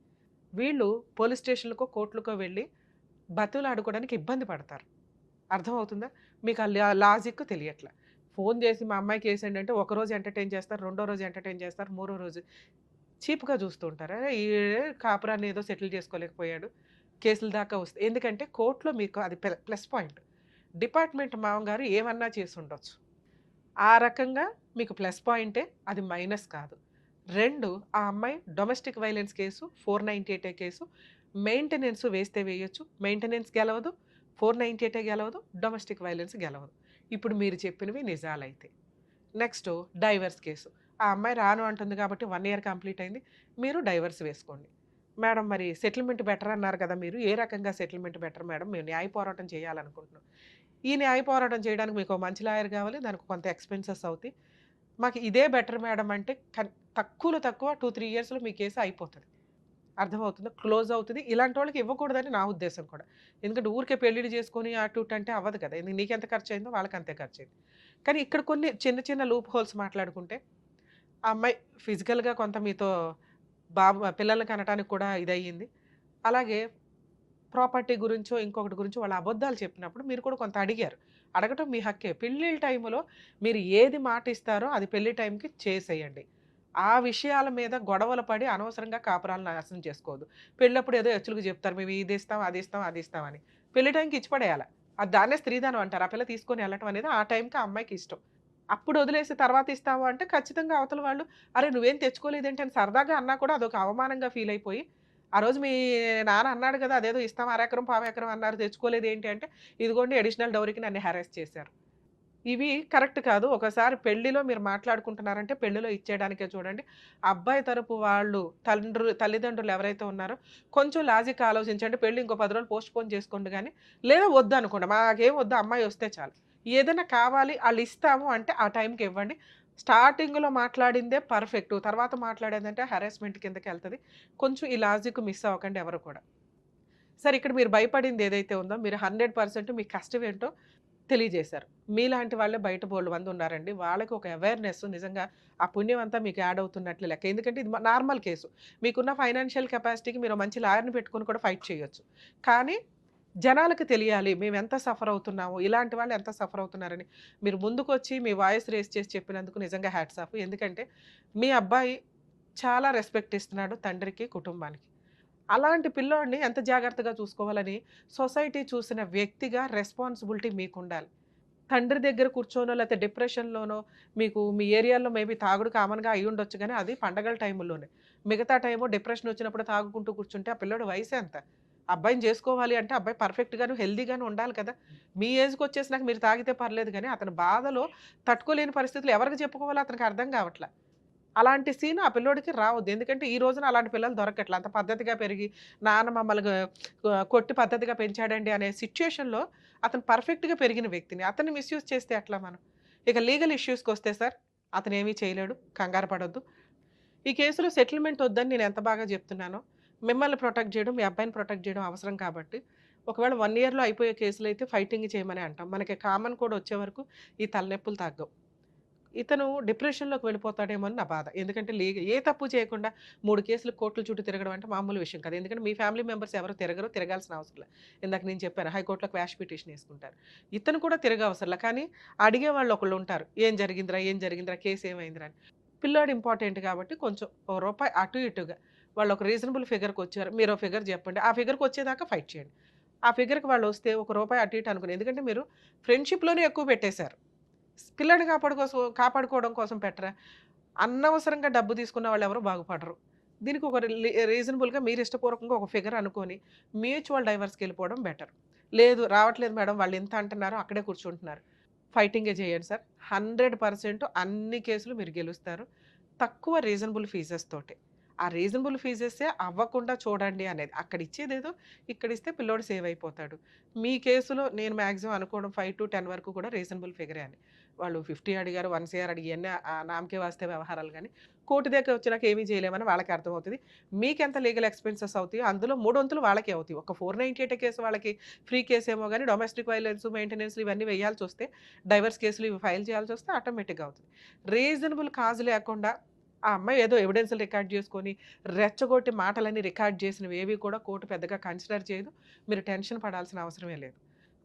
వీళ్ళు పోలీస్ స్టేషన్‌లకో, కోర్టులకో వెళ్ళి బతులాడుకోవడానికి ఇబ్బంది పడతారు. అర్థమవుతుందా? మీకు ఆ లాజిక్ తెలియట్ల. ఫోన్ చేసి మా అమ్మాయికి ఏసేయండి అంటే ఒకరోజు ఎంటర్‌టైన్ చేస్తారు, రెండో రోజు ఎంటర్‌టైన్ చేస్తారు, మూడో రోజు చీప్‌గా చూస్తూ ఉంటారు. అరే! కాపురాన్ని ఏదో సెటిల్ చేసుకోలేకపోయాడు. కేసుల దాకా వస్తాయి. ఎందుకంటే కోర్ట్‌లో మీకు అది ప్లస్ పాయింట్. డిపార్ట్మెంట్ మామగారు ఏమన్నా చేసుండొచ్చు. ఆ రకంగా మీకు ప్లస్ పాయింటే, అది మైనస్ కాదు. 2 ఆ అమ్మాయి domestic violence case 498 case maintenance వేస్తే వేయొచ్చు. మెయింటెనెన్స్ గెలవదు, 498 గెలవదు, డొమెస్టిక్ వైలెన్స్ గెలవదు. ఇప్పుడు మీరు చెప్పినవి నిజాలైతే. Next divorce case. ఆ అమ్మాయి రాను అంటుంది కాబట్టి 1 ఇయర్ కంప్లీట్ అయింది. మీరు డైవర్స్ వేసుకోండి. మేడం మరి సెటిల్మెంట్ బెటర్ అన్నారు కదా మీరు. ఏ రకంగా సెటిల్మెంట్ బెటర్ మేడం? మేము న్యాయ పోరాటం చేయాలనుకుంటున్నాం. ఈ న్యాయ పోరాటం చేయడానికి మీకు మంచి లాయర్ కావాలి. దానికి కొంత ఎక్స్‌పెన్సెస్ అవుతాయి. మాకు ఇదే బెటర్ మేడం అంటే తక్కువలో తక్కువ 2, 3 ఇయర్స్‌లో మీ కేసు అయిపోతది. అర్థమవుతుందా? క్లోజ్ అవుతది. ఇలాంటి వాళ్ళకి ఇవ్వకూడదని నా ఉద్దేశం కూడా. ఎందుకంటే ఊరికే పెళ్లిళ్ళు చేసుకొని అటు ఇటు అంటే అవ్వదు కదా! నీకెంత ఖర్చయిందో వాళ్ళకంతే ఖర్చయింది. కానీ ఇక్కడ కొన్ని చిన్న చిన్న లూప్ హోల్స్ మాట్లాడుకుంటే ఆ అమ్మాయి ఫిజికల్‌గా కొంత మీతో పిల్లల్ని కనటానికి కూడా ఇదయ్యింది. అలాగే ప్రాపర్టీ గురించో, ఇంకొకటి గురించో వాళ్ళు అబద్ధాలు చెప్పినప్పుడు మీరు కూడా కొంత అడిగారు. అడగటం మీ హక్కే. పెళ్ళిళ్ళ టైంలో మీరు ఏది మాట ఇస్తారో అది పెళ్లి టైంకి చేసేయండి. ఆ విషయాల మీద గొడవలు పడి అనవసరంగా కాపురాలను నాశనం చేసుకోవద్దు. పెళ్ళప్పుడు ఏదో ఎచ్చులుగా చెప్తారు. మేము ఇది ఇస్తాం, అది ఇస్తాం, అది ఇస్తాం అని. పెళ్లి టైంకి ఇచ్చి పడేయాల. అది దాన్నే స్త్రీధనం అంటారు. ఆ పిల్ల తీసుకొని వెళ్ళటం అనేది ఆ టైంకి ఆ అమ్మాయికి ఇష్టం. అప్పుడు వదిలేసి తర్వాత ఇస్తాము అంటే ఖచ్చితంగా అవతల వాళ్ళు అరే నువ్వేం తెచ్చుకోలేదేంటి అని సరదాగా అన్నా కూడా అదొక అవమానంగా ఫీల్ అయిపోయి ఆ రోజు మీ నాన్న అన్నాడు కదా అదేదో ఇస్తాం అరెకరం పావెకరం అన్నారు తెచ్చుకోలేదు ఏంటి అంటే ఇదిగోండి అడిషనల్ డౌరీకి నన్ను హెరాస్ చేశారు. ఇవి కరెక్ట్ కాదు. ఒకసారి పెళ్లిలో మీరు మాట్లాడుకుంటున్నారంటే పెళ్లిలో ఇచ్చేయడానికే చూడండి. అబ్బాయి తరపు వాళ్ళు తల్లిదండ్రులు ఎవరైతే ఉన్నారో కొంచెం లాజిక్ ఆలోచించండి. పెళ్లి ఇంకో 10 రోజులు పోస్ట్‌పోన్ చేసుకోండి గానీ, లేదా వద్దనుకోండి. మాకేం వద్దు అమ్మాయి వస్తే చాలు. ఏదైనా కావాలి ఆళ్ళు ఇస్తాము అంటే ఆ టైంకి ఇవ్వండి. స్టార్టింగ్లో మాట్లాడిందే పర్ఫెక్ట్, తర్వాత మాట్లాడేదంటే హెరాస్మెంట్ కిందకి వెళ్తుంది. కొంచెం ఈ లాజిక్ మిస్ అవ్వకండి ఎవరు కూడా. సరే, ఇక్కడ మీరు భయపడింది ఏదైతే ఉందో మీరు 100% మీ కష్టం ఏంటో తెలియజేశారు. మీలాంటి వాళ్ళే బయట బోల్డ్ మంది ఉన్నారండి. వాళ్ళకి ఒక అవేర్నెస్ నిజంగా ఆ పుణ్యం అంతా మీకు యాడ్ అవుతున్నట్లు లెక్క. ఎందుకంటే ఇది నార్మల్ కేసు. మీకున్న ఫైనాన్షియల్ కెపాసిటీకి మీరు మంచి లాయర్ని పెట్టుకొని కూడా ఫైట్ చేయొచ్చు. కానీ జనాలకు తెలియాలి మేము ఎంత సఫర్ అవుతున్నాము, ఇలాంటి వాళ్ళు ఎంత సఫర్ అవుతున్నారని మీరు ముందుకొచ్చి మీ వాయిస్ రేస్ చేసి చెప్పినందుకు నిజంగా హ్యాట్స్ ఆఫ్. ఎందుకంటే మీ అబ్బాయి చాలా రెస్పెక్ట్ ఇస్తున్నాడు తండ్రికి, కుటుంబానికి. అలాంటి పిల్లోడిని ఎంత జాగ్రత్తగా చూసుకోవాలని సొసైటీ చూసిన వ్యక్తిగా రెస్పాన్సిబిలిటీ మీకు ఉండాలి. తండ్రి దగ్గర కూర్చోనో లేకపోతే డిప్రెషన్లోనో మీకు మీ ఏరియాలో మేబీ తాగుడు కామన్గా అయి ఉండొచ్చు, కానీ అది పండగల టైంలోనే. మిగతా టైము డిప్రెషన్ వచ్చినప్పుడు తాగుకుంటూ కూర్చుంటే ఆ పిల్లోడి వయసు ఎంత? అబ్బాయిని చేసుకోవాలి అంటే అబ్బాయి పర్ఫెక్ట్గాను హెల్దీగాను ఉండాలి కదా. మీ ఏజ్కి వచ్చేసినాక మీరు తాగితే పర్లేదు, కానీ అతని బాధలో తట్టుకోలేని పరిస్థితులు ఎవరికి చెప్పుకోవాలో అతనికి అర్థం కావట్లే. అలాంటి సీన్ ఆ పిల్లోడికి రావద్దు. ఎందుకంటే ఈ రోజున అలాంటి పిల్లలు దొరకట్లే. అంత పద్ధతిగా పెరిగి నాన్న మమ్మల్ని కొట్టి పద్ధతిగా పెంచాడండి అనే సిచ్యుయేషన్లో అతను పర్ఫెక్ట్గా పెరిగిన వ్యక్తిని అతన్ని మిస్యూజ్ చేస్తే ఎట్లా మనం? ఇక లీగల్ ఇష్యూస్కి వస్తే సార్, అతను ఏమీ చేయలేడు, కంగారు పడొద్దు. ఈ కేసులో సెటిల్మెంట్ వద్దని నేను ఎంత బాగా చెప్తున్నానో, మిమ్మల్ని ప్రొటెక్ట్ చేయడం, మీ అబ్బాయిని ప్రొటెక్ట్ చేయడం అవసరం కాబట్టి ఒకవేళ 1 yearలో అయిపోయే కేసులు అయితే ఫైటింగ్ చేయమని అంటాం. మనకి కామన్ కూడా వచ్చే వరకు ఈ తలనొప్పులు తగ్గవు. ఇతను డిప్రెషన్లోకి వెళ్ళిపోతాడేమో అని నా బాధ. ఎందుకంటే ఏ తప్పు చేయకుండా 3 కేసులు కోర్టుల చుట్టూ తిరగడం అంటే మామూలు విషయం కాదు. ఎందుకంటే మీ ఫ్యామిలీ మెంబర్స్ ఎవరు తిరగరు, తిరగాల్సిన అవసరం లేదు. ఇందాక నేను చెప్పాను హైకోర్టులో క్వాష్ పిటిషన్ వేసుకుంటారు. ఇతను కూడా తిరగ అవసరంలా, కానీ అడిగే వాళ్ళు ఒకళ్ళు ఉంటారు, ఏం జరిగిందిరా కేసు ఏమైందిరా అని. పిల్లాడు ఇంపార్టెంట్ కాబట్టి కొంచెం ₹1 అటు ఇటుగా వాళ్ళు ఒక రీజనబుల్ ఫిగర్కి వచ్చారు, మీరు ఒక ఫిగర్ చెప్పండి, ఆ ఫిగర్కి వచ్చేదాకా ఫైట్ చేయండి. ఆ ఫిగర్కి వాళ్ళు వస్తే ₹1 అటు ఇటు అనుకుని, ఎందుకంటే మీరు ఫ్రెండ్షిప్లోనే ఎక్కువ పెట్టేశారు. పిల్లాడిని కాపాడుకోవడం కోసం పెట్టరా? అనవసరంగా డబ్బు తీసుకున్న వాళ్ళు ఎవరు బాగుపడరు. దీనికి ఒక రీజనబుల్గా మీరు ఇష్టపూర్వకంగా ఒక ఫిగర్ అనుకొని మ్యూచువల్ డైవర్స్కి వెళ్ళిపోవడం బెటర్. లేదు రావట్లేదు మేడం, వాళ్ళు ఎంత అంటున్నారో అక్కడే కూర్చుంటున్నారు, ఫైటింగే చేయండి సార్. 100% అన్ని కేసులు మీరు గెలుస్తారు, తక్కువ రీజనబుల్ ఫీజెస్ తోటి. ఆ రీజనబుల్ ఫీజెసే అవ్వకుండా చూడండి అనేది. అక్కడ ఇచ్చేదేదో ఇక్కడ ఇస్తే పిల్లోడు సేవ్ అయిపోతాడు. మీ కేసులో నేను మ్యాక్సిమం అనుకోవడం 5 to 10 వరకు కూడా రీజనబుల్ ఫిగరే అని. వాళ్ళు 50 అడిగారు, 1 CR అడిగి నామకే వాస్తే వ్యవహారాలు, కానీ కోర్టు దగ్గర వచ్చినాక ఏమీ చేయలేమని వాళ్ళకి అర్థమవుతుంది. మీకెంత లీగల్ ఎక్స్పెన్సెస్ అవుతాయో అందులో 3 వంతులు వాళ్ళకే అవుతాయి. ఒక 498 కేసు వాళ్ళకి ఫ్రీ కేసు ఏమో, కానీ డొమెస్టిక్ వైలెన్స్, మెయింటెనెన్స్లు ఇవన్నీ వేయాల్సి వస్తే, డైవర్స్ కేసులు ఇవి ఫైల్ చేయాల్సి వస్తే ఆటోమేటిక్గా అవుతుంది. రీజనబుల్ కాజు లేకుండా ఆ అమ్మాయి ఏదో ఎవిడెన్స్లు రికార్డ్ చేసుకొని రెచ్చగొట్టి మాటలన్నీ రికార్డ్ చేసినవి ఏవి కూడా కోర్టు పెద్దగా కన్సిడర్ చేయదు. మీరు టెన్షన్ పడాల్సిన అవసరమే లేదు.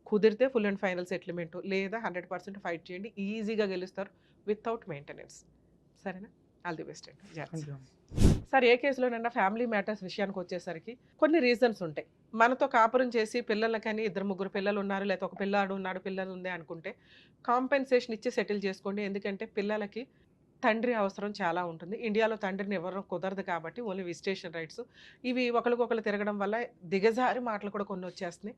కుదిరితే ఫుల్ అండ్ ఫైనల్ సెటిల్మెంట్, లేదా 100% ఫైట్ చేయండి, ఈజీగా గెలుస్తారు వితౌట్ మెయింటెనెన్స్. సరేనా? ఆల్ ది బెస్ట్ అండి. సార్, ఏ కేసులోనైనా ఫ్యామిలీ మ్యాటర్స్ విషయానికి వచ్చేసరికి కొన్ని రీజన్స్ ఉంటాయి. మనతో కాపురం చేసి పిల్లలకని 2-3 పిల్లలు ఉన్నారు, లేకపోతే ఒక పిల్లాడు ఉన్నాడు, పిల్లలు ఉంది అనుకుంటే కాంపెన్సేషన్ ఇచ్చి సెటిల్ చేసుకోండి. ఎందుకంటే పిల్లలకి తండ్రి అవసరం చాలా ఉంటుంది. ఇండియాలో తండ్రిని ఎవరు కుదరదు కాబట్టి ఓన్లీ విజిటేషన్ రైట్స్. ఇవి ఒకరికొకరు తిరగడం వల్ల దిగజారి మాటలు కూడా కొన్ని వచ్చేస్తున్నాయి.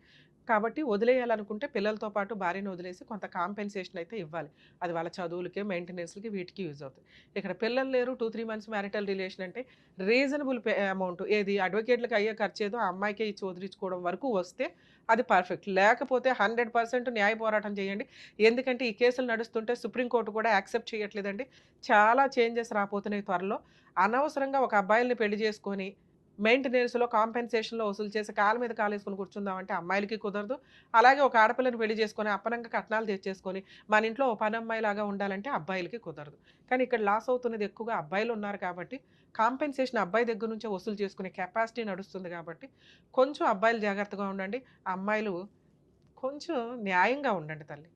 కాబట్టి వదిలేయాలనుకుంటే పిల్లలతో పాటు భార్యను వదిలేసి కొంత కాంపెన్సేషన్ అయితే ఇవ్వాలి. అది వాళ్ళ చదువులకి, మెయింటెనెన్స్కి, వీటికి యూజ్ అవుతుంది. ఇక్కడ పిల్లలు లేరు, 2-3 months మ్యారిటల్ రిలేషన్ అంటే రీజనబుల్ అమౌంట్ ఏది అడ్వకేట్లకు అయ్యే ఖర్చు ఏదో ఆ అమ్మాయికే ఇచ్చి వదిలించుకోవడం వరకు వస్తే అది పర్ఫెక్ట్. లేకపోతే 100% న్యాయ పోరాటం చేయండి. ఎందుకంటే ఈ కేసులు నడుస్తుంటే సుప్రీంకోర్టు కూడా యాక్సెప్ట్ చేయట్లేదండి. చాలా చేంజెస్ రాబోతున్నాయి త్వరలో. అనవసరంగా ఒక అబ్బాయిల్ని పెళ్లి చేసుకొని మెయింటెనెన్స్లో, కాంపెన్సేషన్లో వసూలు చేసి కాళ్ళ మీద కాలేసుకొని కూర్చుందామంటే అమ్మాయిలకి కుదరదు. అలాగే ఒక ఆడపిల్లని పెళ్లి చేసుకొని అప్పనంగా కట్నాలు తెచ్చేసుకొని మన ఇంట్లో ఓ పని అమ్మాయిలాగా ఉండాలంటే అబ్బాయిలకి కుదరదు. కానీ ఇక్కడ లాస్ అవుతున్నది ఎక్కువగా అబ్బాయిలు ఉన్నారు కాబట్టి కాంపెన్సేషన్ అబ్బాయి దగ్గర నుంచే వసూలు చేసుకునే కెపాసిటీ నడుస్తుంది కాబట్టి కొంచెం అబ్బాయిలు జాగ్రత్తగా ఉండండి. అమ్మాయిలు కొంచెం న్యాయంగా ఉండండి తల్లి.